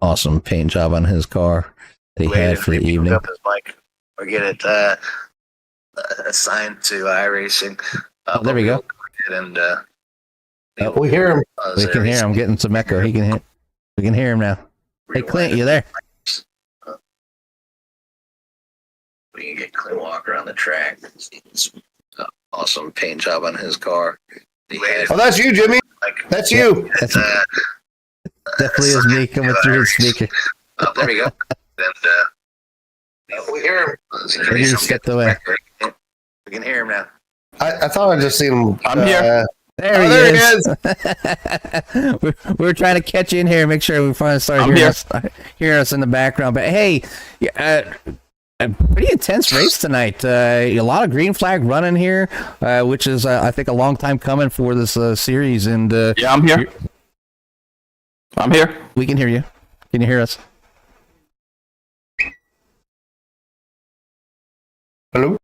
awesome paint job on his car that he had for the evening. Hook up his mic or get it assigned to iRacing. There we go. And we hear him. We can hear him. I'm getting some echo. We can hear him now. Hey, Clint, you there? We can get Clint Walker on the track. Awesome paint job on his car. Oh, that's you, Jimmy. That's you. That's definitely is me coming through his speaker. There we go. And we hear him. He just stepped away. We can hear him now. I thought I just seen him. I'm here. There he is. We were trying to catch you in here, make sure we finally started hearing us in the background. But hey, a pretty intense race tonight. A lot of green flag running here, which is I think a long time coming for this series. And yeah, I'm here. I'm here. We can hear you. Can you hear us? Hello.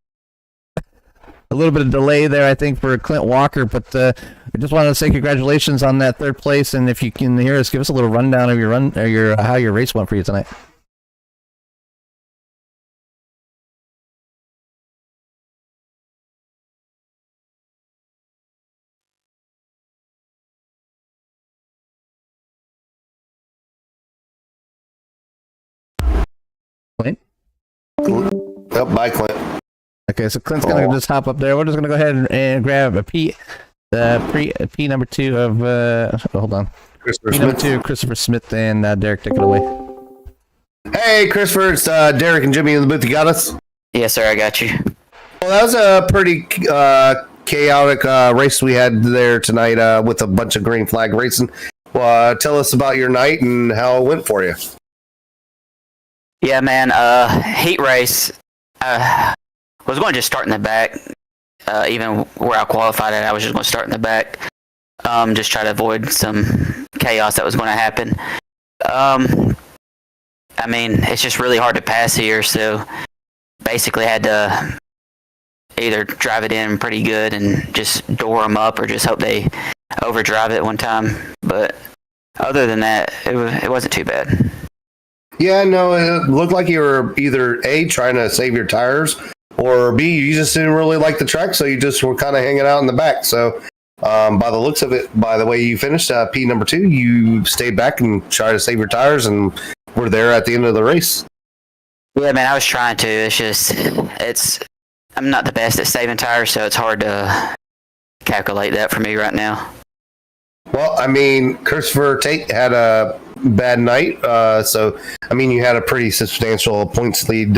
A little bit of delay there, I think, for Clint Walker, but I just wanted to say congratulations on that 3rd place. And if you can hear us, give us a little rundown of how your race went for you tonight. Clint? Yep, bye, Clint. Okay, so Clint's gonna just hop up there. We're just gonna go ahead and grab a P number 2 of hold on. P number 2, Christopher Smith, and Derek, take it away. Hey, Christopher, it's Derek and Jimmy in the booth. You got us? Yes, sir. I got you. Well, that was a pretty chaotic race we had there tonight with a bunch of green flag racing. Tell us about your night and how it went for you. Yeah, man. Heat race. Was going to just start in the back. Even where I qualified at, I was just going to start in the back. Just try to avoid some chaos that was going to happen. I mean, it's just really hard to pass here, so basically had to either drive it in pretty good and just door them up, or just hope they overdrive it one time. But other than that, it wasn't too bad. Yeah, no, it looked like you were either A, trying to save your tires, or B, you just didn't really like the track, so you just were kind of hanging out in the back. So by the looks of it, by the way you finished P number 2, you stayed back and tried to save your tires and were there at the end of the race. Yeah, man, I was trying to. It's just, I'm not the best at saving tires, so it's hard to calculate that for me right now. Well, I mean, Christopher Tate had a bad night, so, I mean, you had a pretty substantial points lead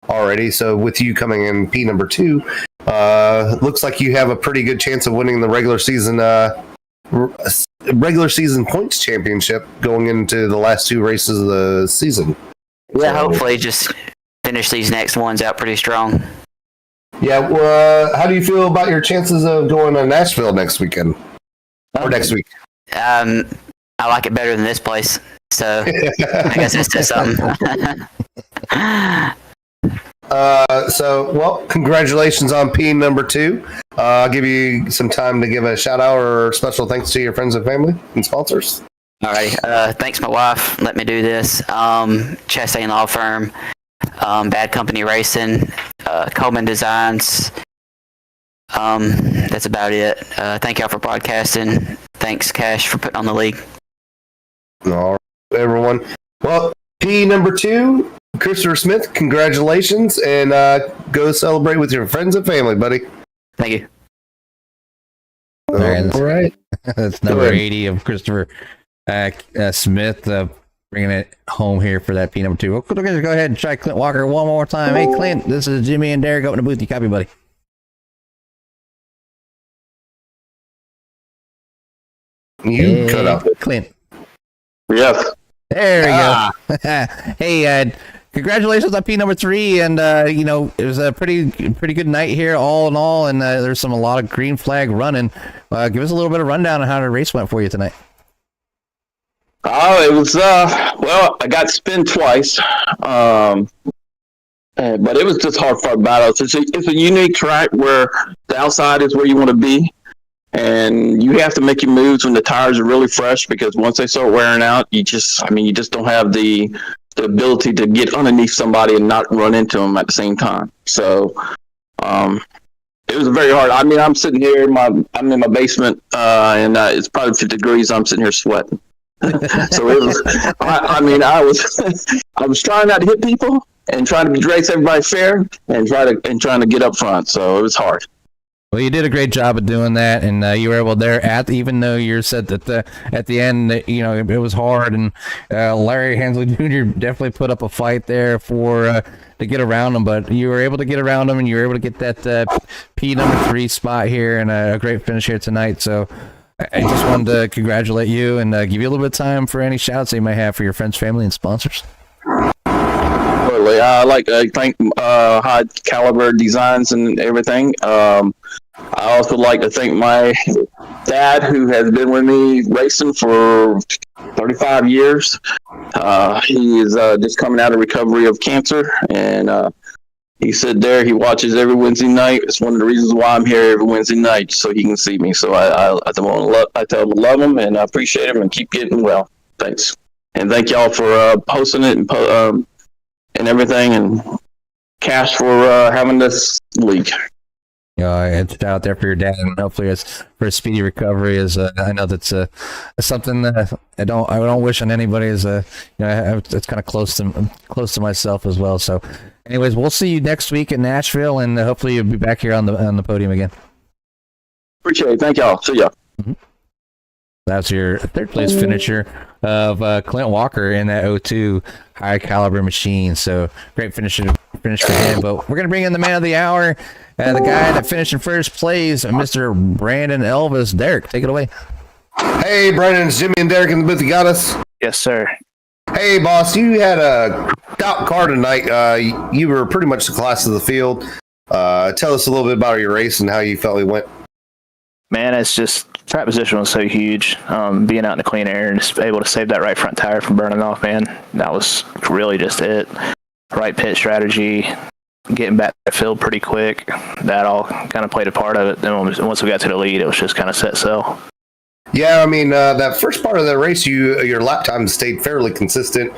already, so with you coming in P number 2, looks like you have a pretty good chance of winning the regular season points championship going into the last 2 races of the season. Yeah, hopefully just finish these next ones out pretty strong. Yeah, well, how do you feel about your chances of going to Nashville next weekend? Or next week? I like it better than this place, so I guess that says something. Well, congratulations on P number 2. I'll give you some time to give a shout out or special thanks to your friends and family and sponsors. All right. Thanks, my wife. Let me do this. Chastain Law Firm, Bad Company Racing, Coleman Designs. That's about it. Thank y'all for podcasting. Thanks, Cash, for putting on the league. All right, everyone. Well, P number 2, Christopher Smith, congratulations, and go celebrate with your friends and family, buddy. Thank you. All right. That's number 80 of Christopher Smith, bringing it home here for that P number 2. Well, go ahead and try Clint Walker one more time. Hey, Clint, this is Jimmy and Derek up in the booth. You copy, buddy? You cut out Clint. Yes. There we go. Hey, congratulations on P number 3, and it was a pretty good night here, all in all, and there's a lot of green flag running. Give us a little bit of rundown on how the race went for you tonight. Oh, it was well, I got spin twice, but it was just hard fought battles. It's a unique track where the outside is where you want to be. And you have to make your moves when the tires are really fresh, because once they start wearing out, you just don't have the ability to get underneath somebody and not run into them at the same time. So it was very hard. I mean, I'm sitting here, I'm in my basement, and it's probably 50 degrees. I'm sitting here sweating. So it was. I was trying not to hit people and trying to race everybody fair and trying to get up front. So it was hard. Well, you did a great job of doing that, and you were able there even though you said that at the end, it was hard, and Larry Hensley Jr. definitely put up a fight there to get around him, but you were able to get around him, and you were able to get that P number 3 spot here, and a great finish here tonight. So I just wanted to congratulate you and give you a little bit of time for any shouts that you may have for your friends, family, and sponsors. I like to thank High Caliber Designs and everything. I also like to thank my dad, who has been with me racing for 35 years. He is just coming out of recovery of cancer, and he said there he watches every Wednesday night. It's one of the reasons why I'm here every Wednesday night, so he can see me. So I tell him to love him, and I appreciate him, and keep getting well. Thanks, and thank y'all for hosting it and everything, and Cash for having this league. It's out there for your dad, and hopefully it's for a speedy recovery. I know that's something that I don't wish on anybody. It's kind of close to myself as well. So, anyways, we'll see you next week in Nashville, and hopefully you'll be back here on the podium again. Appreciate it. Thank y'all. See ya. Mm-hmm. That's your third place finisher of Clint Walker in that 02 High Caliber machine. So great finisher finish for him. But we're going to bring in the man of the hour, the guy that finished in first place, Mr. Brandon Elvis. Derek, take it away. Hey, Brandon, it's Jimmy and Derek in the booth. You got us? Yes, sir. Hey, boss, you had a stout car tonight. You were pretty much the class of the field. Tell us a little bit about your race and how you felt it went. Man, it's just track position was so huge. Being out in the clean air and just able to save that right front tire from burning off, man, that was really just it. Right pit strategy, getting back to the field pretty quick. That all kind of played a part of it. Then once we got to the lead, it was just kind of set sail. Yeah, I mean, that first part of the race, your lap time stayed fairly consistent.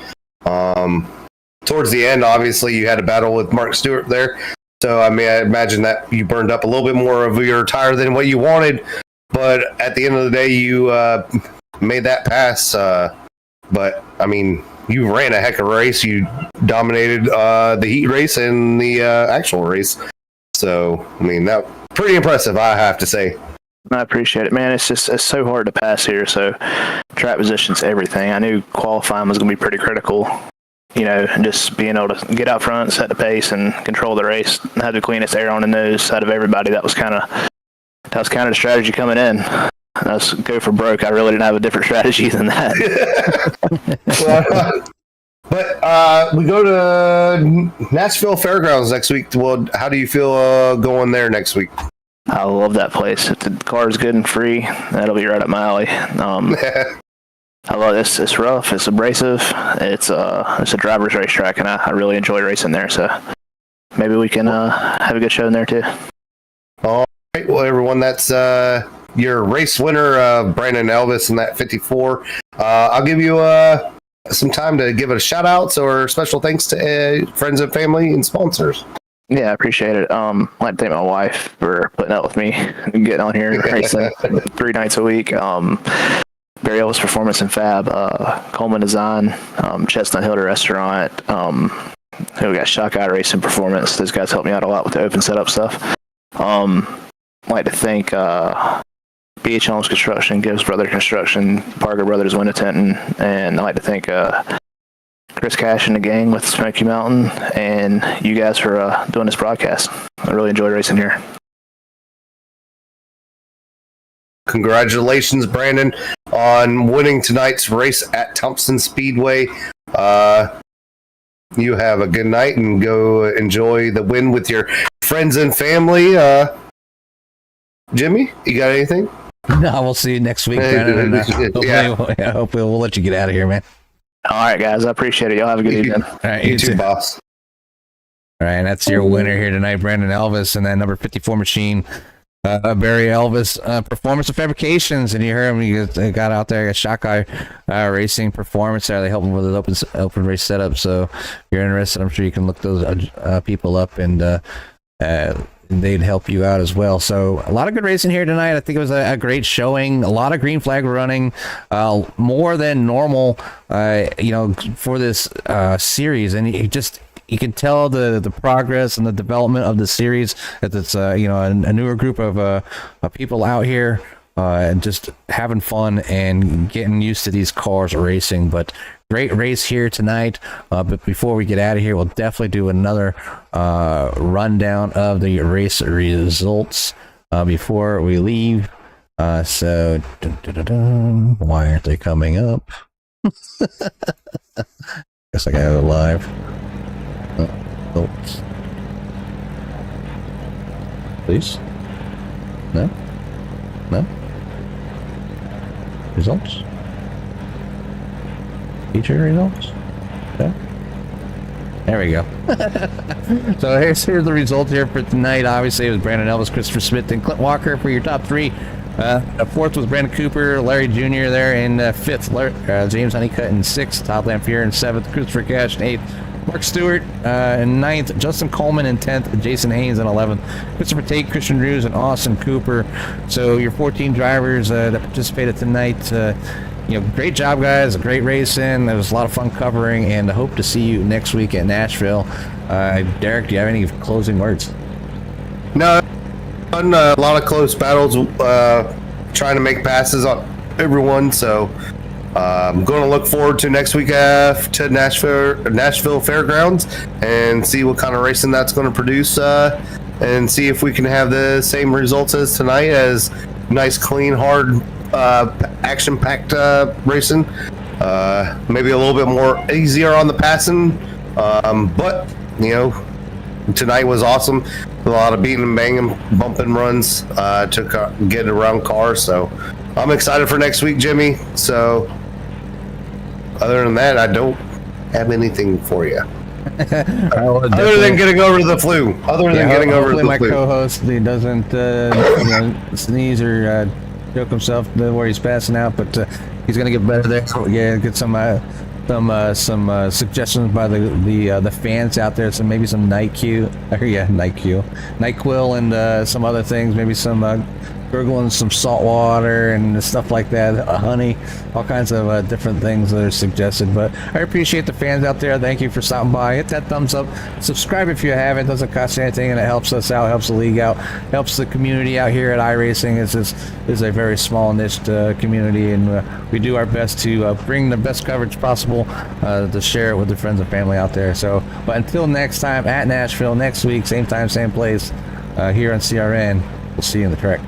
Towards the end, obviously, you had a battle with Mark Stewart there. So, I mean, I imagine that you burned up a little bit more of your tire than what you wanted. But at the end of the day, you made that pass. But, I mean, you ran a heck of a race. You dominated the heat race and the actual race. So, I mean, that pretty impressive, I have to say. I appreciate it, man. It's so hard to pass here. So track position's everything. I knew qualifying was going to be pretty critical, and just being able to get out front, set the pace, and control the race. Have the cleanest air on the nose out of everybody. That was kind of the strategy coming in. Let's go for broke. I really didn't have a different strategy than that. But we go to Nashville Fairgrounds next week. Well, how do you feel going there next week? I love that place. If the car is good and free, that'll be right up my alley. I love this. It's rough. It's abrasive. It's a driver's racetrack, and I really enjoy racing there. So maybe we can have a good show in there too. All right. Well, everyone, that's your race winner, Brandon Elvis, in that 54. I'll give you some time to give it a shout outs or special thanks to friends and family and sponsors. Yeah, I appreciate it. I'd like to thank my wife for putting up with me and getting on here and racing 3 nights a week. Barry Elvis Performance and Fab, Coleman Design, Chestnut Hill Restaurant. We got Shock Eye Racing Performance. Those guys helped me out a lot with the open setup stuff. I'd like to thank BH Homes Construction, Gibbs Brother Construction, Parker Brothers Window Tinting, and I'd like to thank Chris Cash and the gang with Smoky Mountain, and you guys for doing this broadcast. I really enjoy racing here. Congratulations, Brandon, on winning tonight's race at Thompson Speedway. You have a good night and go enjoy the win with your friends and family. Jimmy, you got anything? No, we'll see you next week, Brandon. Hopefully we'll let you get out of here, man. All right, guys. I appreciate it. Y'all have a good evening. All right, you too, boss. All right, that's your winner here tonight, Brandon Elvis, and that number 54 machine, Barry Elvis, Performance and Fabrications. And you heard him, he got out there, got Shock Eye Racing Performance there. They help him with his open race setup. So if you're interested, I'm sure you can look those people up, and they'd help you out as well. So a lot of good racing here tonight. I think it was a great showing. A lot of green flag running, more than normal, for this series. And you can tell the progress and the development of the series. That it's a newer group of people out here and just having fun and getting used to these cars racing. But great race here tonight. But before we get out of here, we'll definitely do another rundown of the race results before we leave. So, why aren't they coming up? Guess I got it live. Results. Please? No? Results? Feature results? Okay. There we go. So here's the results here for tonight. Obviously, it was Brandon Elvis, Christopher Smith, and Clint Walker for your top 3. Fourth was Brandon Cooper, Larry Jr. there in fifth. James Honeycutt in sixth. Todd Lamphere in seventh. Christopher Cash in eighth. Mark Stewart in ninth. Justin Coleman in 10th. Jason Haynes in 11th. Christopher Tate, Christian Drews, and Austin Cooper. So your 14 drivers that participated tonight. Great job, guys. Great racing. It was a lot of fun covering, and I hope to see you next week at Nashville. Derek, do you have any closing words? No. A lot of close battles, trying to make passes on everyone. So, I'm going to look forward to next week to Nashville Fairgrounds and see what kind of racing that's going to produce, and see if we can have the same results as tonight, as nice, clean, hard, action-packed racing. Maybe a little bit more easier on the passing, but tonight was awesome. A lot of beating and banging, bumping runs to get around cars. So I'm excited for next week, Jimmy. So other than that, I don't have anything for you. Other than getting over the flu. Hopefully my co-host, he doesn't sneeze or choke himself where he's passing out, but he's gonna get better there. Yeah, get some suggestions by the fans out there. So maybe some NyQuil, and some other things. Maybe some gurgling some salt water and stuff like that, honey, all kinds of different things that are suggested. But I appreciate the fans out there. Thank you for stopping by. Hit that thumbs up, subscribe if you haven't. It doesn't cost you anything, and it helps us out, helps the league out, helps the community out here at iRacing. Is a very small niche community, and we do our best to bring the best coverage possible to share it with the friends and family out there. So, but until next time, at Nashville next week, same time, same place, here on CRN. We'll see you in the track.